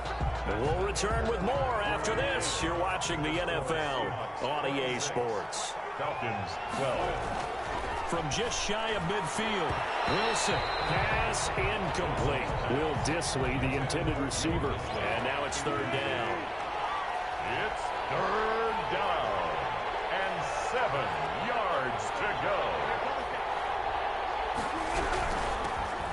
We'll return with more after this. You're watching the NFL on EA Sports. Falcons 12. From just shy of midfield, Wilson, pass incomplete. Will Dissly, the intended receiver. And now it's 3rd down. It's 3rd down and 7 yards to go.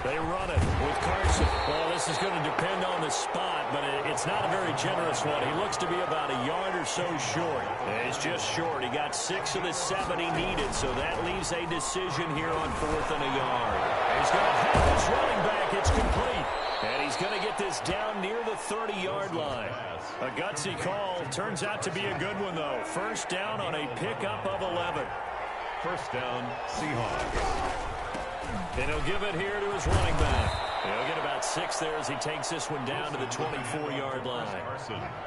They run it with Carson. Well, this is going to depend on the spot, but it's not a very generous one. He looks to be about a yard or so short. He's just short. He got 6 of the 7 he needed, so that leaves a decision here on 4th and a yard. He's going to have his running back. It's complete. And he's going to get this down near the 30-yard line. A gutsy call. Turns out to be a good one, though. First down on a pickup of 11. First down, Seahawks. And he'll give it here to his running back. He'll get about 6 there as he takes this one down to the 24-yard line.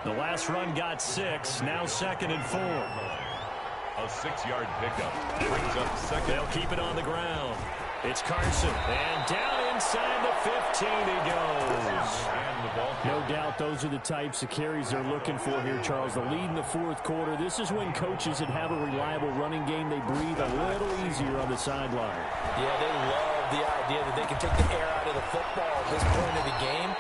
The last run got 6. Now 2nd and 4. A 6-yard pickup. Brings up 2nd. They'll keep it on the ground. It's Carson. And down inside the 15 he goes. No doubt those are the types of carries they're looking for here, Charles. The lead in the 4th quarter. This is when coaches that have a reliable running game, they breathe a little easier on the sideline. Yeah, they love the idea that they can take the air out of the football at this point of the game.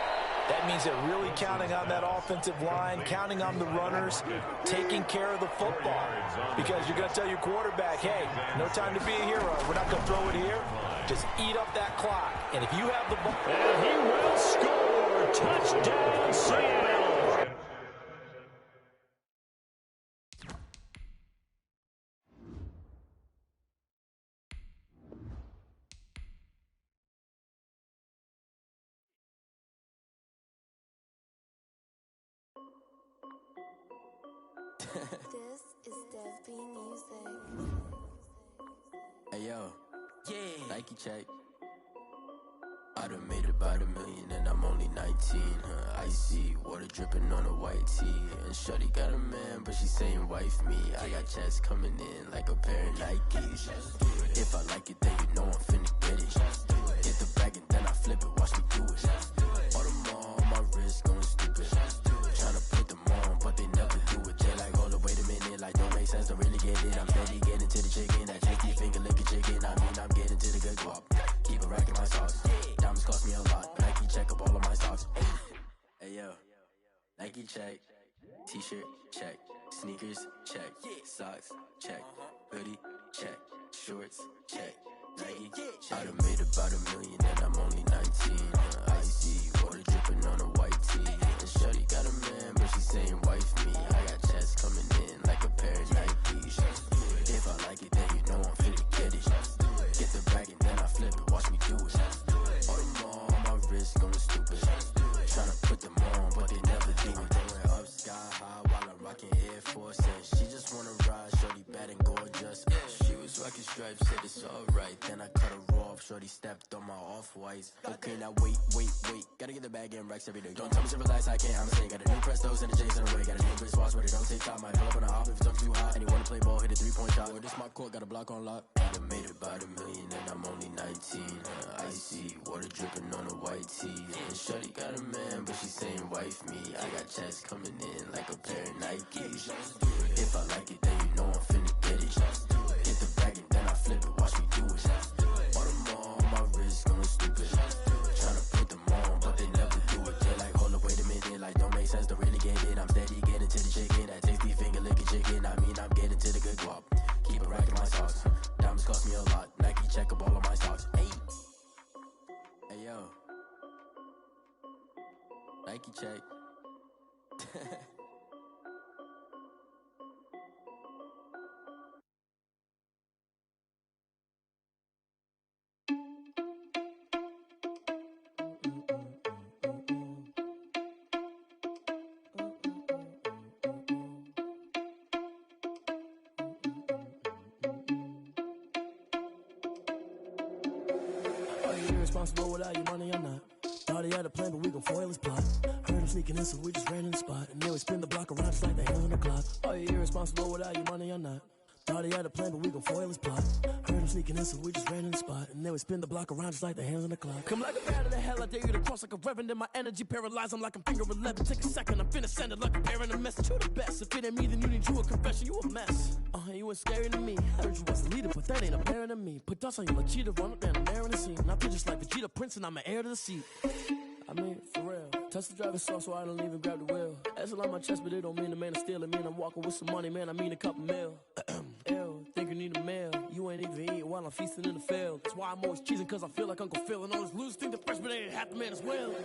That means they're really counting on that offensive line, counting on the runners, taking care of the football. Because you're going to tell your quarterback, hey, no time to be a hero. We're not going to throw it here. Just eat up that clock. And if you have the ball... And he will score. Touchdown, Seattle. This is Dev B Music. Hey yo, yeah, Nike check. I done made about $1 million and I'm only 19. Icy water dripping on a white tee. And shorty got a man, but she saying wife me. I got checks coming in like a pair of Nikes. If I like it, then you know I'm finna get it. Hit the bag and then I flip it, watch me do it. All the more on my wrist going stupid. Tryna put them on, but they never do it. They like, hold up, wait a minute, like don't make sense, don't really get it. I'm steady getting to the chicken, that tasty finger licking chicken. I mean, I'm getting to the good guap. Keep a rack in my socks. Diamonds cost me a lot. Nike check up all of my socks. Hey yo, Nike check. T-shirt check. Sneakers check. Socks check. Hoodie check. Shorts check. Nike. I done made about $1 million and I'm only 19. Icy water dripping on a white tee. And shorty got a man, but she saying wife me. I got checks coming in like a pair of Nikes. If I like it, then you know I'm finna get it. Get the bag and then I flip it, watch me do it. All the more on my wrist going stupid. Tryna put them on, but they never do it. Going up sky high while I'm rocking Air Force. And she just wanna ride, shorty bad and gorgeous. She was rocking stripes, said it's alright. Then I cut her off, shorty stepped on my off-whites. Okay, now wait. Gotta get the bag and racks every day. Don't tell me to relax, I can't, I'm saying. Got a new Prestos and a J's in the way. Got a new wrist watch, but it don't take time. Might pull up on the hop if it's up too hot. And he wanna play ball, hit a 3-point shot. Well, this my court, got a block on lock. I done made about $1 million and I'm only 19. icy, water dripping on a white tee. And shorty got a man, but she saying wife me. I got checks coming in like a pair of Nikes. If I like it, then you know I'm finna get it. Hit the bag and then I flip it, watch me do it. All them on my wrist, going stupid. Tryna put them on, but they never do it. They're like, hold up, wait a minute, like don't make sense, don't really get it. I'm steady getting to the chicken, that tasty finger licking chicken. I mean, I'm getting to the good guap. Keep it racking my socks. Diamonds cost me a lot. Nike check up all of my stocks. Hey, hey yo, Nike check. Irresponsible without your money or not. Thought he had a plan, but we gon' foil his plot. Heard him sneaking in, so we just ran in the spot. And then we spin the block around just like the hands on the clock. Are you irresponsible without your money or not? Thought he had a plan, but we gon' foil his plot. Heard him sneaking in, so we just ran in the spot. And then we spin the block around just like the hands on the clock. Come like a bat of the hell, I dare you to cross like a reverend. And my energy paralyzed, I'm like I'm finger 11. Take a second, I'm finna send it like a parent a message. You the best, if it ain't me, then you need you a confession. You a mess, you ain't scary to me. I heard you was a leader, but that ain't apparent to me. Put dust on you like cheetah, run up down the air in the scene. I feel just like Vegeta Prince and I'm an heir to the seat. I mean, for real. Touch the driver's soft so I don't even grab the wheel. That's on my chest, but it don't mean the man is stealing. Mean I'm walking with some money, man, I mean a couple mil. Ew, think you need a meal. You ain't even eating while I'm feasting in the field. That's why I'm always cheesing, cause I feel like Uncle Phil. And all this losers think the freshman ain't half the man as well.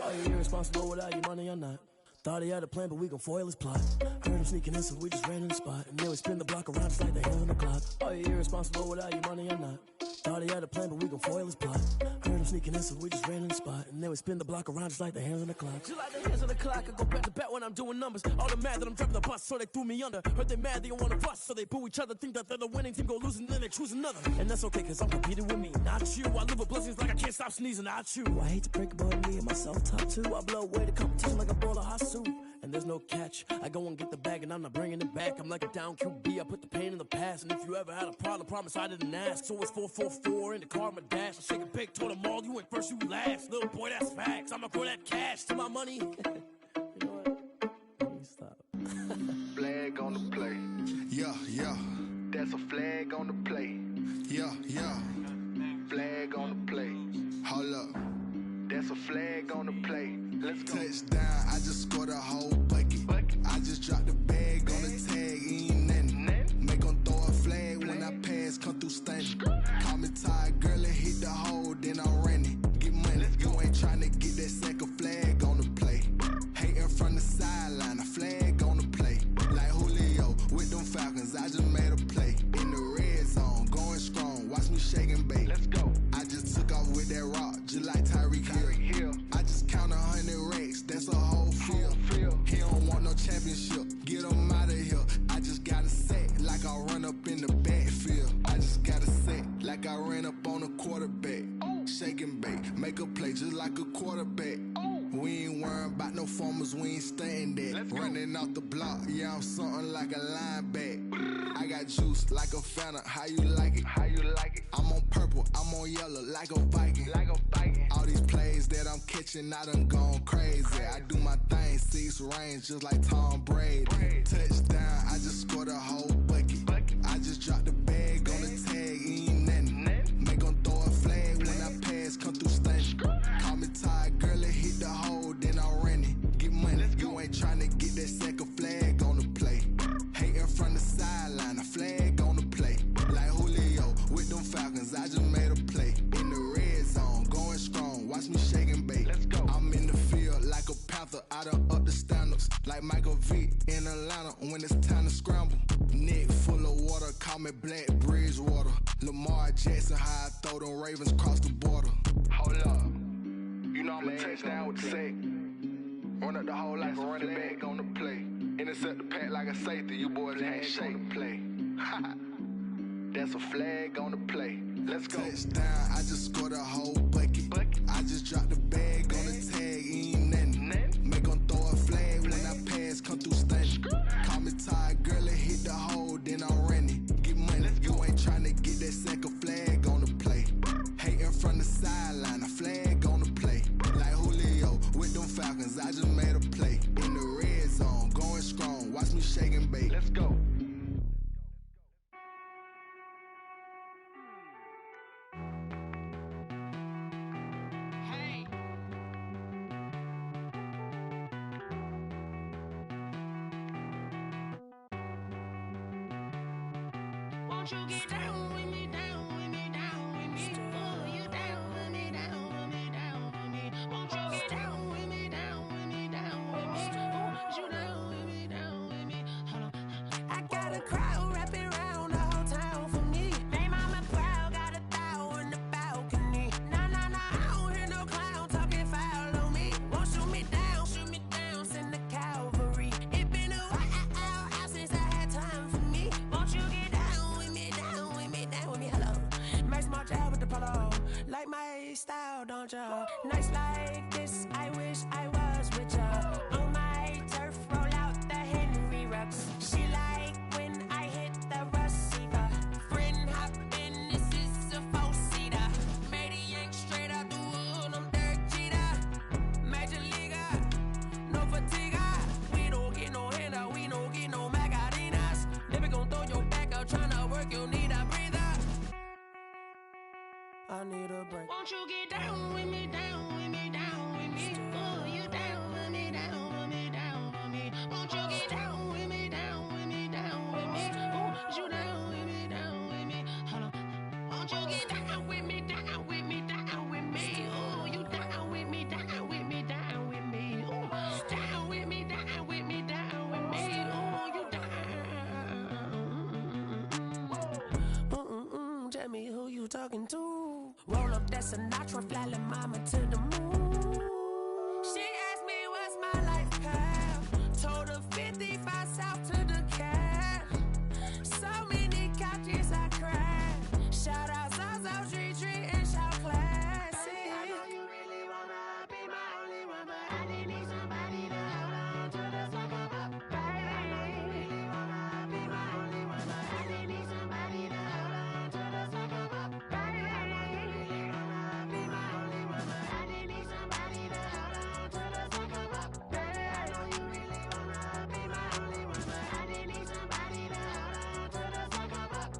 Are you irresponsible without your money or not? Thought he had a plan, but we gon' foil his plot. Heard him sneaking in, so we just ran in the spot. And then we spin the block around just like the hands on the clock. Are you irresponsible without your money or not? Thought he had a plan, but we gon' foil his plot. Heard him sneaking in, so we just ran in the spot. And then we spin the block around just like the hands on the clock. Just like the hands on the clock, I go back to back when I'm doing numbers. All the mad that I'm driving the bus, so they threw me under. Heard they mad, they don't wanna bust, so they boo each other. Think that they're the winning team, go losing, then they choose another. And that's okay, cause I'm competing with me, not you. I live with blessings like I can't stop sneezing, not you. I hate to break it, but me and myself top two. I blow away the competition like a ball of hot soup. And there's no catch. I go and get the bag and I'm not bringing it back. I'm like a down QB, I put the pain in the past. And if you ever had a problem, promise I didn't ask. So it's 4-4-4 in the car, my dash. I shake a big, told them all, you went first, you last. Little boy, that's facts. I'ma throw that cash to my money. You know what? Let me stop. Flag on the play. Yeah, yeah. That's a flag on the play. Yeah, yeah. Flag on the play. Hold up. That's a flag on the play. Let's go. Touchdown, I just scored a whole bucket. I just dropped the bag on the tag, ain't nothing. Make 'em throw a flag when I pass, come through stunning. Call me tired, girl, and hit the hole, then I'm running. Get money, you ain't tryna get that second flag on the play. Hating from the sideline, a flag on the play. Like Julio with them Falcons, I just made a play. In the red zone, going strong, watch me shake and bake. Let's go. I just took off with that rock, just like Tyreek Hill. I just count 100 racks, that's a whole field. He don't want no championship, get him out of here. I just got a set, like I run up in the backfield. I just got a set, like I ran up on a quarterback. Shake and bake, make a play just like a quarterback. We ain't worrying about no formers, we ain't staying there. Running off the block, yeah, I'm something like a linebacker. I got juice like a Fanta, how you like it? How you like it? I'm on purple, I'm on yellow, like a Viking. Like a Viking. All these plays that I'm catching, I done gone crazy. I do my thing, 6 range, just like Tom Brady. Touchdown, I just scored a whole bucket. I just dropped the bag on the tag, ain't nothing. Make 'em throw a flag when I pass, come through stunning. Call me tired, girl, and hit the hole, then I'm running. Get money, you ain't tryna get that second flag on the play. Hating from the sideline, a flag on the play. Like Julio with them Falcons, I just made a play. In the red zone, going strong, watch me shake and bake. Let's go. I'm in the field like a Panther, I done up the standards. Like Michael Vick in Atlanta when it's time to scramble. Neck full of water, call me Black Bridgewater. Lamar Jackson, how I throw them Ravens across the border. Hold up. You know I'm a touchdown with the sack. Run up the hole like a running back on the play. Intercept the pack like a safety. You boys can't shake the play. That's a flag on the play. Let's go. Touchdown, I just scored a whole bucket. I just dropped the bag on the tag, ain't nothing. Make 'em throw a flag when I pass, come through stunning. Call me tired, girl, and hit the hole, then I'm running. Get money, you ain't tryna get that second flag on the play. Hating from the sideline. Won't you get down with me, down with me, down with me? Oh, you down with me, down with me, down with me. Won't you get down with me, down with me, down with me? Oh, you down with me, down with me? Hold on. I got a crowd wrapping around the whole town for me. They mama proud, got a thou in the balcony. Nah, nah, nah, I don't hear no clown talking foul on me. Won't shoot me down, send the cavalry. It been a while since I had time for me. Won't you get down with me, down with me, down with me? Hello. Max my job with the polo. Like my style, don't ya? Nights like this, I wish I was with ya. On my turf, roll out the Henry Rux. She like when I hit the receiver. Friend hop in, this is a four-seater. Made a yank straight out the wood, I'm Derek Jeter. Major leaguer, no fatigue. We don't get no handout, we don't get no Macarinas. Never gon' throw your back out, tryna work, you need a breather. I need a break. Won't you get down with me, down with me, down with me? Oh, you down with me, down with me, down with me? Won't you get down with me, down with me, down with me? Oh, you down with me, down with me? Hold on. Won't you get down with me, down with me, down with me? Oh, you down with me, down with me, down with me? Oh, down with me, down with me, down with me? Oh, you down. Tell me who you talking to. Roll up that Sinatra, fly la mama to the moon. She asked me what's my life path. Told her 55 south to the cat. So many couches I cried. Shout out Zazo, Tree, and shout classic. I know you really wanna be my only one, but I didn't need somebody to hold on to the sucker up. Baby, I know you really wanna be my only one, but I didn't need somebody to hold on to the sucker up. Baby, I know you really wanna be my only one, but I didn't need somebody to hold on to the sucker up. Baby, I know you really wanna be my only one, but I didn't need somebody to hold on to the sucker up.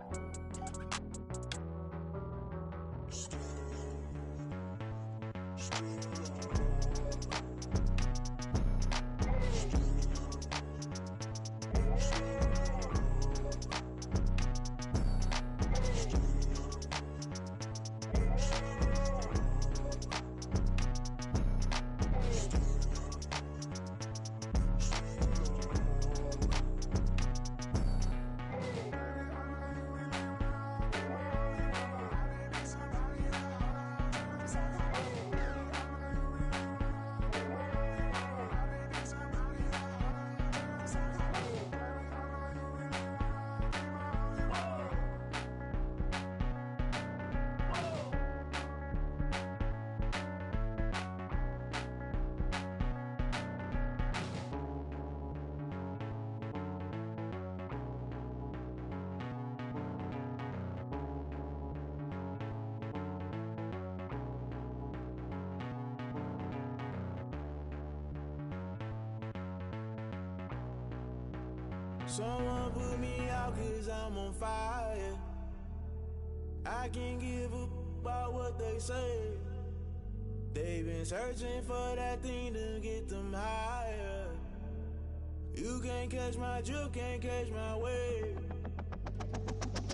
Someone put me out 'cause I'm on fire. I can't give up about what they say. They've been searching for that thing to get them higher. You can't catch my drift, can't catch my wave.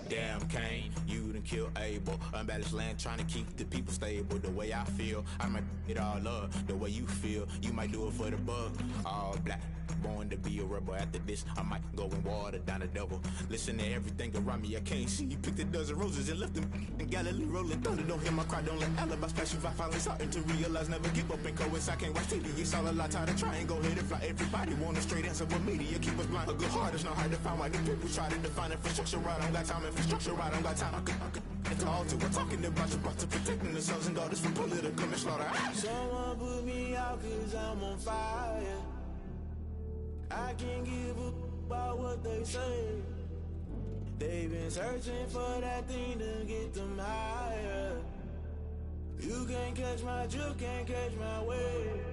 Damn Kane, you done killed Abel. Unbalanced land trying to keep the people stable. The way I feel, I might it all up. The way you feel, you might do it for the buck. All black, born to be a rebel. After this, I might go and water down the devil. Listen to everything around me, I can't see. Picked a dozen roses and left them in Galilee rolling thunder. Don't hear my cry, don't let alibis pass you. I finally starting to realize, never give up and coast. I can't watch TV, it's all a lot. Time to try and go ahead and fly. Everybody want a straight answer, but media keep us blind. A good heart is not hard to find. Why the people try to define infrastructure right? I don't got time, infrastructure right? I don't got time. I could talk to. We're talking about you, about to protecting the sons and daughters from political and slaughter. Someone put me out 'cause I'm on fire. I can't give up about what they say. They've been searching for that thing to get them higher. You can't catch my drift, can't catch my wave.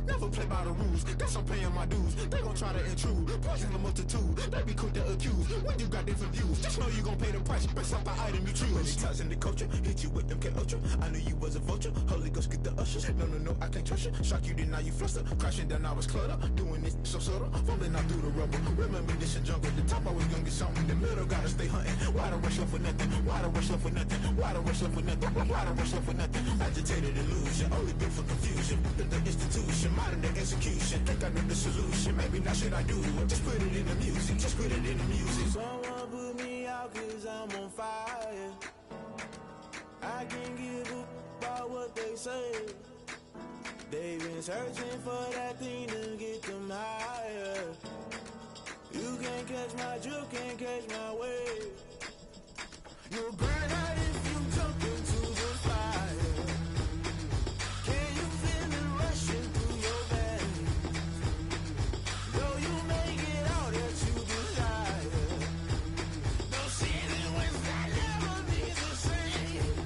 Never never play by the rules. Guess I'm paying my dues. They gon' try to intrude. Poison the multitude. They be quick to accuse. When you got different views, just know you gon' pay the price based off the item you choose. Many times in the culture, hit you with MK Ultra. I knew you was a vulture. Holy Ghost get the ushers. No, I can't trust you. Shock you, then now you fluster. Crashing down, I was clutter. Doing this so subtle. Fumbling out through the rubble. Remember this in jungle. The top I was gonna get something. The middle gotta stay hunting. Why the rush left for nothing? Why the rush left for nothing? Why the rush left for nothing? Why the rush left for nothing? Agitated illusion. Only built for confusion. The institution. Modern day execution. Think I know the solution. Maybe not should I do it? Just put it in the music. Just put it in the music. Someone put me out cause I'm on fire. I can't give a about what they say. They've been searching for that thing to get them higher. You can't catch my drift, can't catch my wave. You'll burn out if you jump into the fire. Can you feel it rushing through your veins? Though you make it all that you desire. No ceiling wins that never be the same.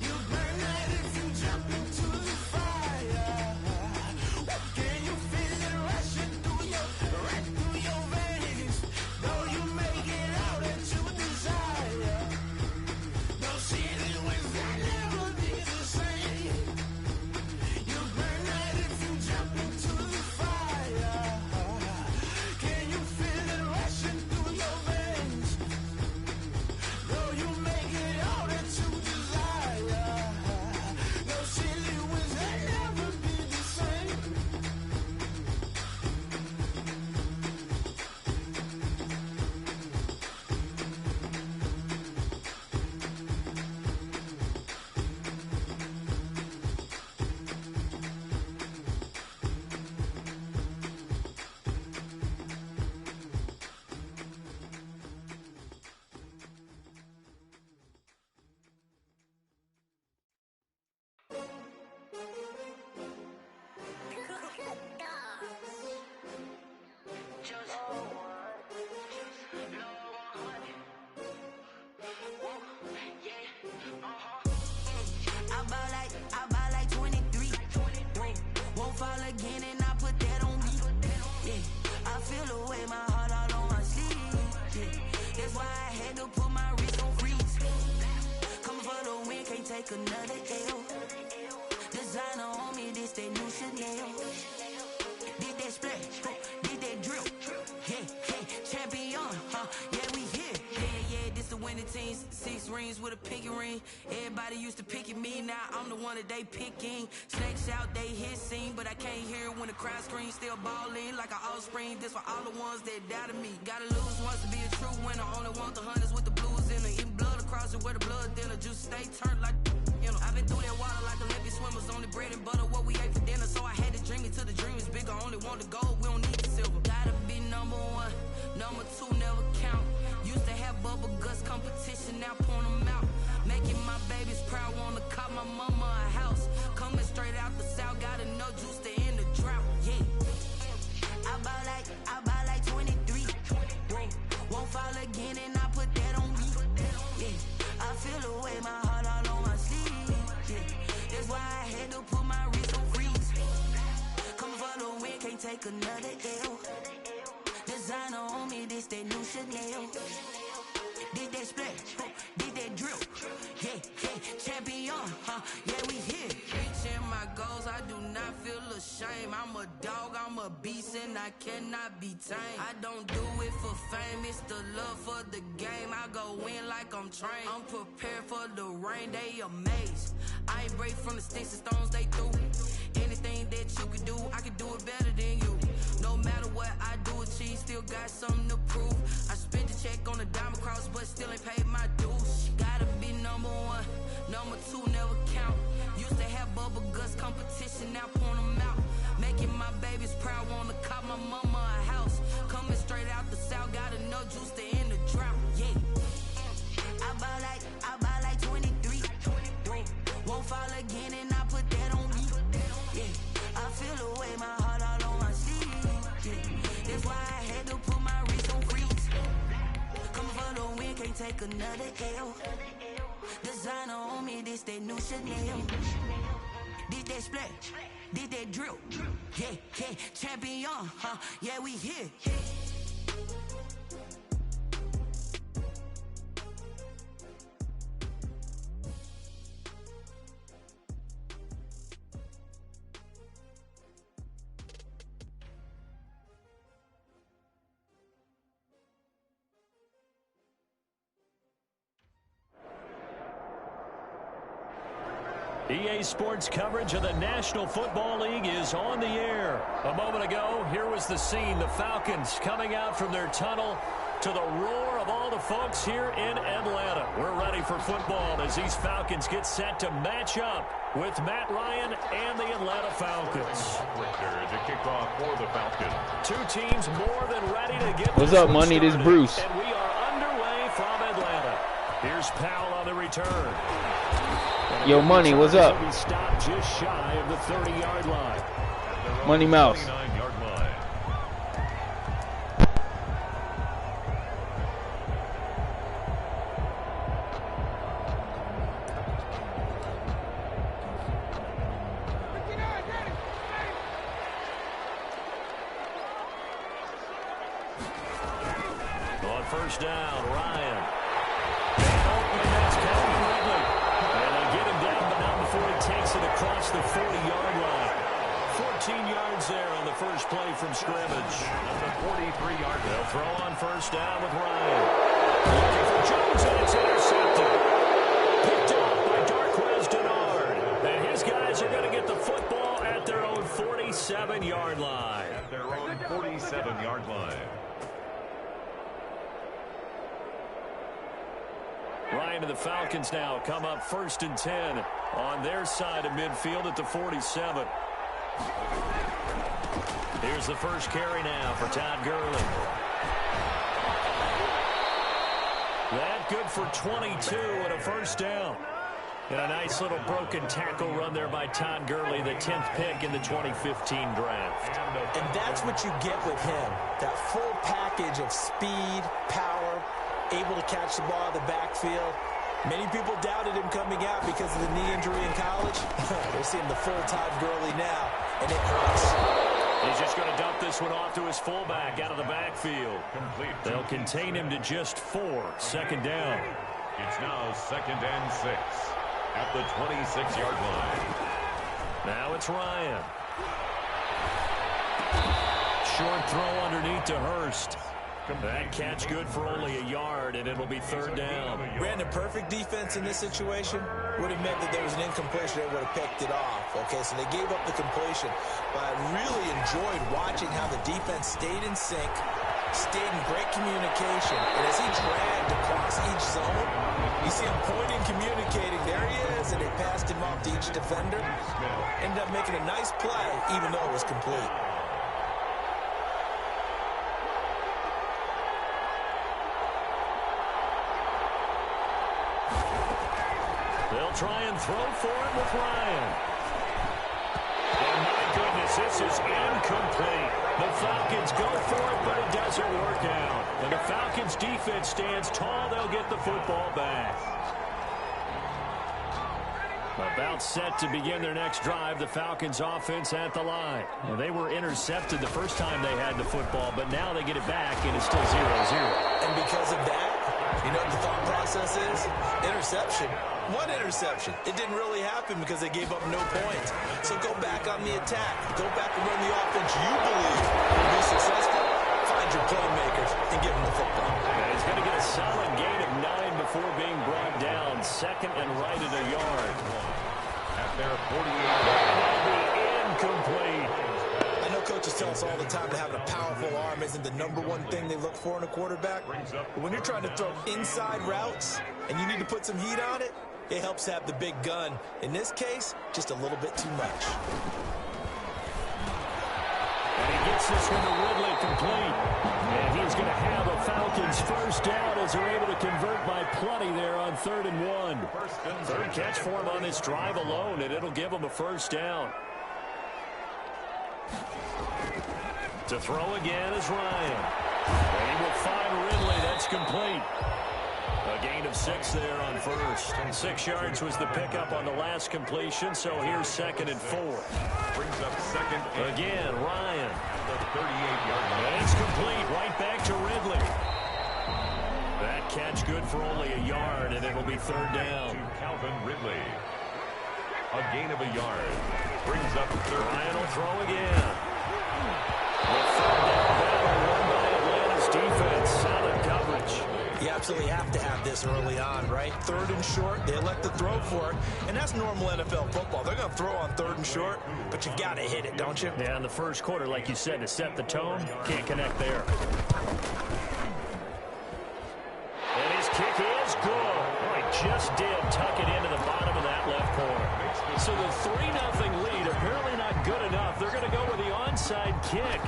You burn out if you jump into the fire. Can you feel it rushing through your veins? Though you make it all that you desire. No ceiling wins that never be the same. You burn out if you jump into the fire. Can you feel it rushing through your veins? Though you make it all that you desire. No ceiling wins that never be the same. I buy like 23. Won't fall again and I put that on me. Yeah, I feel the way my heart all on my sleeve. Yeah, that's why I had to put my wrist on freeze. Coming for the win, can't take another L. Designer on me, this that new Chanel. Did that splash, did that drill. Yeah, champion, yeah, we here. Yeah, this the winning team. 6 rings with a pinky ring. Everybody used to pick at me, now I'm the one that they picking. Snakes out, they hit scene, but I can't hear it when the crowd screams. Still balling like an offspring. This for all the ones that doubted me. Gotta lose once to be a true winner. Only want the hunters with the blues in it. Eating blood across it where the blood dinner. Juice stay turned like, you know. I've been through that water like Olympic swimmers. Only bread and butter, what we ate for dinner. So I had to dream it till the dream is bigger. Only want the gold, we don't need the silver. Gotta be number 1, number 2 never count. Used to have bubble guts competition, now point them out. Making my babies proud, wanna cop my mama a house. Coming straight out the south, gotta know juice to end the drought. Yeah, I buy like 23. Won't fall again and I put that on me. Yeah, I feel the way my heart all on my sleeve. Yeah, that's why I had to put my wrist on freeze. Coming for the win, can't take another L. Designer on me, this that new Chanel. Did that splash, did that drill. Yeah, champion, yeah, we here. Reaching my goals, I do not feel ashamed. I'm a dog, I'm a beast, and I cannot be tamed. I don't do it for fame, it's the love for the game. I go in like I'm trained. I'm prepared for the rain, they amazed. I ain't break from the sticks and stones they threw. Anything that you can do, I can do it better than you. No matter what I do, achieve, still got something to prove. I spent the check on the diamond cross, but still ain't paid my dues. Gotta be number 1, number 2 never count. Used to have bubble guts competition, now point them out. Making my babies proud, wanna cop my mama a house. Coming straight out the south, gotta know juice to end the drought. Yeah, I buy like 23. Won't fall again and I put that on me. Yeah, I feel the way my heart all on my sleeve. Yeah, that's why I had to put my wrist on freeze. Coming for the win, can't take another L. Designer on me, this that new Chanel. Did that splash, did that drill. Yeah, yeah, champion, huh? Yeah, we here. EA Sports coverage of the National Football League is on the air. A moment ago, here was the scene. The Falcons coming out from their tunnel to the roar of all the folks here in Atlanta. We're ready for football as these Falcons get set to match up with Matt Ryan and the Atlanta Falcons. To kick off for the Falcons. Two teams more than ready to get What's up, Money? This is Bruce. And we are underway from Atlanta. Here's Powell on the return. Yo, Money, what's up? He stopped just shy of the 30-yard line. Money Mouse. 29-yard line. On first down, Ryan. And that's Calvin Ridley. And they get him down, but not before he takes it across the 40-yard line. 14 yards there on the first play from scrimmage. That's a 43-yard. They'll throw on first down with Ryan. Looking for Jones, and it's intercepted. Picked off by Darquez Denard. And his guys are going to get the football at their own 47-yard line. At their own 47-yard line. Ryan and the Falcons now come up 1st and 10 on their side of midfield at the 47. Here's the first carry now for Todd Gurley. That good for 22 and a first down. And a nice little broken tackle run there by Todd Gurley, the 10th pick in the 2015 draft. And that's what you get with him, that full package of speed, power, able to catch the ball in the backfield. Many people doubted him coming out because of the knee injury in college. They're seeing the full Todd Gurley now, and it hurts. He's just going to dump this one off to his fullback out of the backfield. Complete. They'll contain him to just 4. Second down. It's now 2nd and 6 at the 26-yard line. Now it's Ryan. Short throw underneath to Hurst. That catch good for only a yard, and it'll be 3rd down. Brandon, perfect defense in this situation would have meant that there was an incompletion. They would have picked it off. Okay, so they gave up the completion. But I really enjoyed watching how the defense stayed in sync, stayed in great communication. And as he dragged across each zone, you see him pointing, communicating. There he is, and they passed him off to each defender. Ended up making a nice play, even though it was complete. They'll try and throw for it with Ryan. And my goodness, this is incomplete. The Falcons go for it, but it doesn't work out. And the Falcons defense stands tall. They'll get the football back. About set to begin their next drive, the Falcons offense at the line. Well, they were intercepted the first time they had the football, but now they get it back, and it's still 0-0. And because of that, you know what the thought process is? Interception. One interception. It didn't really happen because they gave up no points. So go back on the attack. Go back and run the offense you believe will be successful. Find your playmakers and give them the football. And he's going to get a solid gain of 9 before being brought down. 2nd and right at a yard. At their 48-yard line. Incomplete. I know coaches tell us all the time that having a powerful arm isn't the #1 thing they look for in a quarterback. But when you're trying to throw inside routes and you need to put some heat on it, it helps have the big gun. In this case, just a little bit too much. And he gets this one to Ridley complete. And he's going to have a Falcons first down as they're able to convert by plenty there on 3rd and 1. Third catch for him on this drive alone, and it'll give him a first down. To throw again is Ryan. And he will find Ridley. That's complete. A gain of 6 there on first. 6 yards was the pickup on the last completion, so here's 2nd and 4. Brings up 2nd and again, Ryan. The 38-yard line. And it's complete right back to Ridley. That catch good for only a yard, and it'll be 3rd down. To Calvin Ridley. A gain of a yard. Brings up 3rd. Ryan will throw again. The 3rd down battle won by Atlanta's defense. Solid coverage. You absolutely have to have this early on, right? 3rd and short, they elect to throw for it, and that's normal NFL football. They're going to throw on 3rd and short, but you got to hit it, don't you? Yeah, in the first quarter, like you said, to set the tone, can't connect there. And his kick is good. Oh, he just did tuck it into the bottom of that left corner. So the 3-0 lead, apparently not good enough. They're going to go with the onside kick.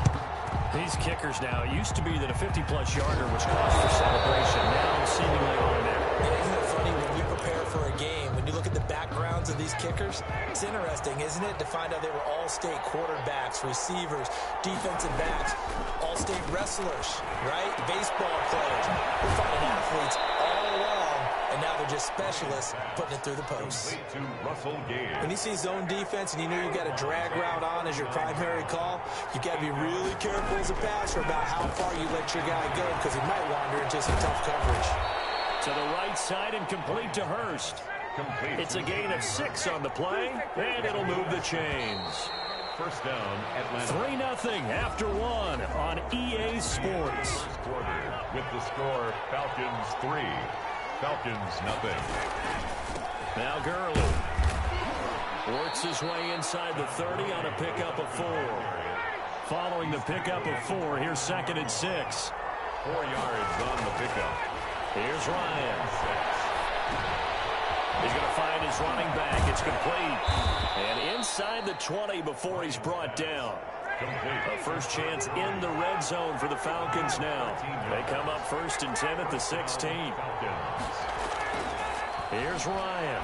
These kickers now, it used to be that a 50-plus yarder was cause for celebration. Now seemingly automatic. Yeah, isn't it funny when you prepare for a game, when you look at the backgrounds of these kickers? It's interesting, isn't it, to find out they were all-state quarterbacks, receivers, defensive backs, all-state wrestlers, right? Baseball players. We're finding athletes all along, and now they're just specialists putting it through the posts. To Russell Gage. When you see zone defense and you know you've got a drag route on as your primary call, you got to be really careful as a passer about how far you let your guy go because he might wander into some tough coverage. To the right side and complete to Hurst. It's a gain of 6 on the play, and it'll move the chains. 1st down, Atlanta. 3-0 after 1 on EA Sports. With the score, Falcons 3, Falcons nothing. Now Gurley works his way inside the 30 on a pickup of 4. Following the pickup of 4, here's 2nd and 6. 4 yards on the pickup. Here's Ryan. He's going to find his running back. It's complete. And inside the 20 before he's brought down. A first chance in the red zone for the Falcons now. They come up 1st and 10 at the 16. Here's Ryan.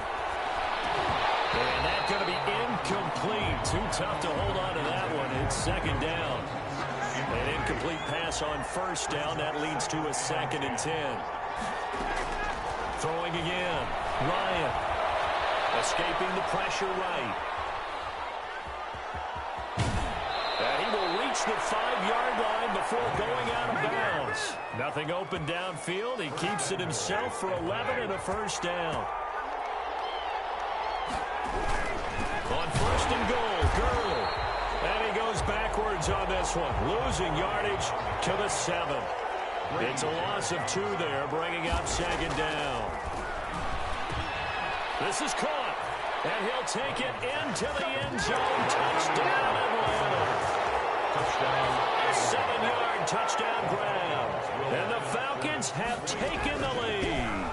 And that's going to be incomplete. Too tough to hold on to that one. It's 2nd down. An incomplete pass on 1st down. That leads to a 2nd and 10. Throwing again. Ryan. Escaping the pressure right. And he will reach the 5-yard line before going out of bounds. Nothing open downfield. He keeps it himself for 11 and a 1st down. On 1st and goal, Gurley. And he goes backwards on this one, losing yardage to the 7. It's a loss of 2 there, bringing up 2nd down. This is caught, and he'll take it into the end zone. Touchdown, Atlanta. Touchdown. A 7-yard touchdown grab. And the Falcons have taken the lead.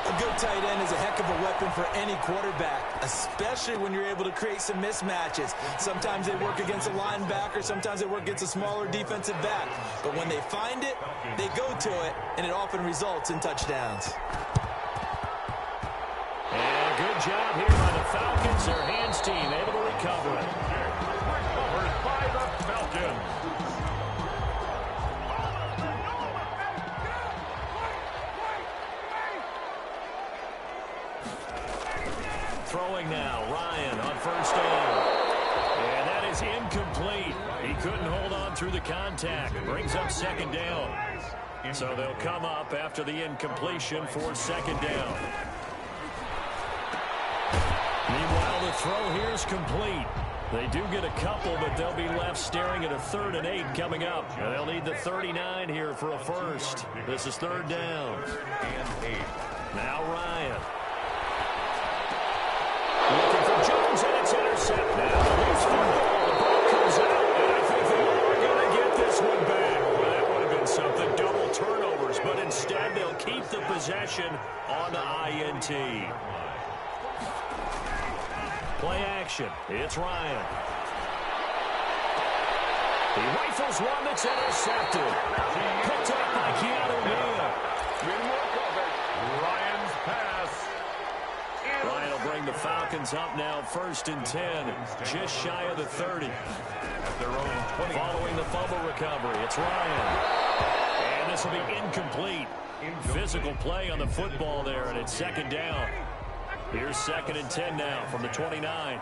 A good tight end is a heck of a weapon for any quarterback, especially when you're able to create some mismatches. Sometimes they work against a linebacker, sometimes they work against a smaller defensive back. But when they find it, they go to it, and it often results in touchdowns. And a good job here by the Falcons. Their hands team able to recover it. Recovered by the Falcons. Throwing now, Ryan on 1st down. And that is incomplete. He couldn't hold on through the contact. Brings up 2nd down. So they'll come up after the incompletion for 2nd down. Meanwhile, the throw here is complete. They do get a couple, but they'll be left staring at a 3rd and 8 coming up. And they'll need the 39 here for a 1st. This is 3rd down. And 8. Now Ryan. Looking for Jones, and it's intercepted. Now loose for the ball. The ball comes out, and I think they are going to get this one back. Well, that would have been something. Double turnovers, but instead they'll keep the possession on the INT. Play action. It's Ryan. He rifles one that's intercepted. Picked up by Keanu Neal. Ryan's pass. Ryan will bring the Falcons up now 1st and 10, just shy of the 30. At their own 20. Following the fumble recovery, it's Ryan. And this will be incomplete. Physical play on the football there, and it's second down. Here's 2nd and 10 now from the 29.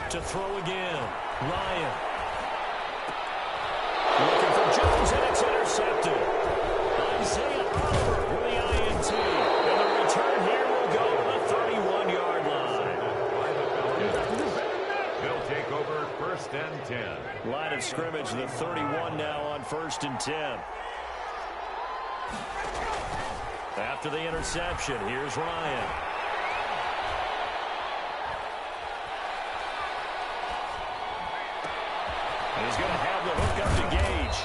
To throw again. Ryan. Looking for Jones, and it's intercepted. Isaiah Oliver with the INT. And the return here will go to the 31-yard line. He'll take over 1st and 10. Line of scrimmage, the 31 now on 1st and 10. After the interception, here's Ryan. He's going to have the hook up to Gage.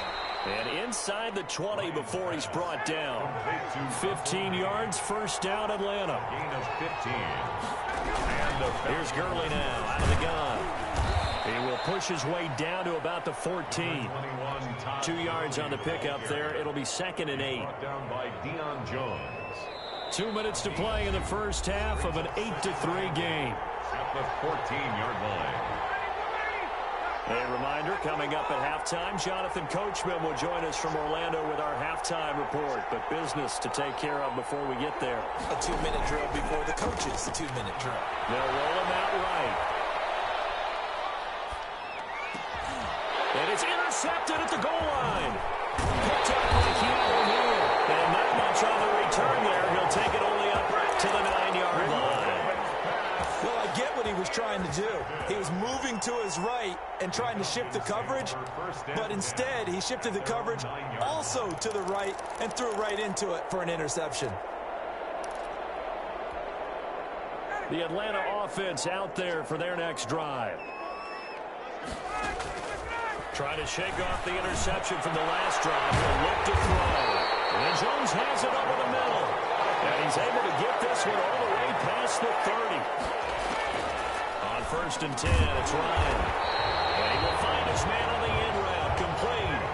And inside the 20 before he's brought down. 15 yards, 1st down, Atlanta. Gain of 15. Here's Gurley now, out of the gun. He will push his way down to about the 14. 2 yards on the pickup there. It'll be 2nd and 8. Brought down by Deion Jones. 2 minutes to play in the first half of an 8-3 game. At the 14-yard line. A reminder, coming up at halftime, Jonathan Coachman will join us from Orlando with our halftime report. But business to take care of before we get there. A 2-minute drill before the coaches. A 2-minute drill. They'll roll him out right. And it's intercepted at the goal line. Picked up by Keanu Neal. And not much on the return there. He'll take it only up to the 9-yard line. Well, I get what he was trying to do. He was moving to his right and trying to shift the coverage, but instead he shifted the coverage also to the right and threw right into it for an interception. The Atlanta offense out there for their next drive. Trying to shake off the interception from the last drive. He'll look to throw. And Jones has it over the middle. And he's able to get this one all the way past the 30. On 1st and 10, it's Ryan. And he will find his man on the in route. Complete.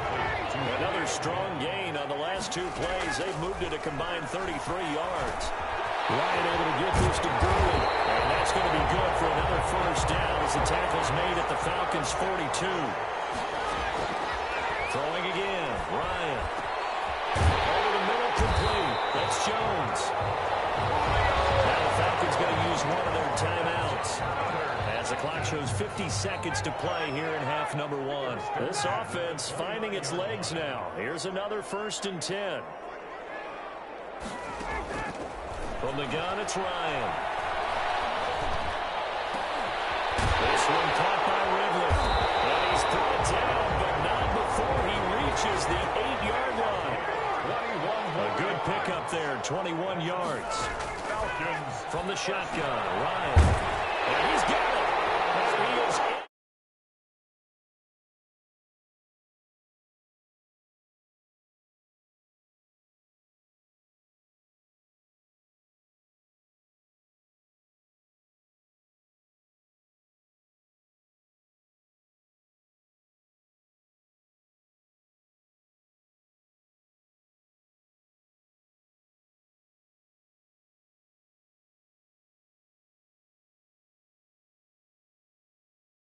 Another strong gain on the last 2 plays. They've moved it a combined 33 yards. Ryan able to get this to Gurley. And that's going to be good for another 1st down as the tackle's made at the Falcons' 42. Throwing again. Ryan. Over the middle, complete. That's Jones. Now the Falcons going to use one of their timeouts. As the clock shows 50 seconds to play here in half number 1. This offense finding its legs now. Here's another 1st and 10. From the gun, it's Ryan. This one caught by Ridley. And he's brought down, but not before he reaches the 8-yard line. A good pickup there, 21 yards. Falcons from the shotgun, Ryan. And he's got it. And he is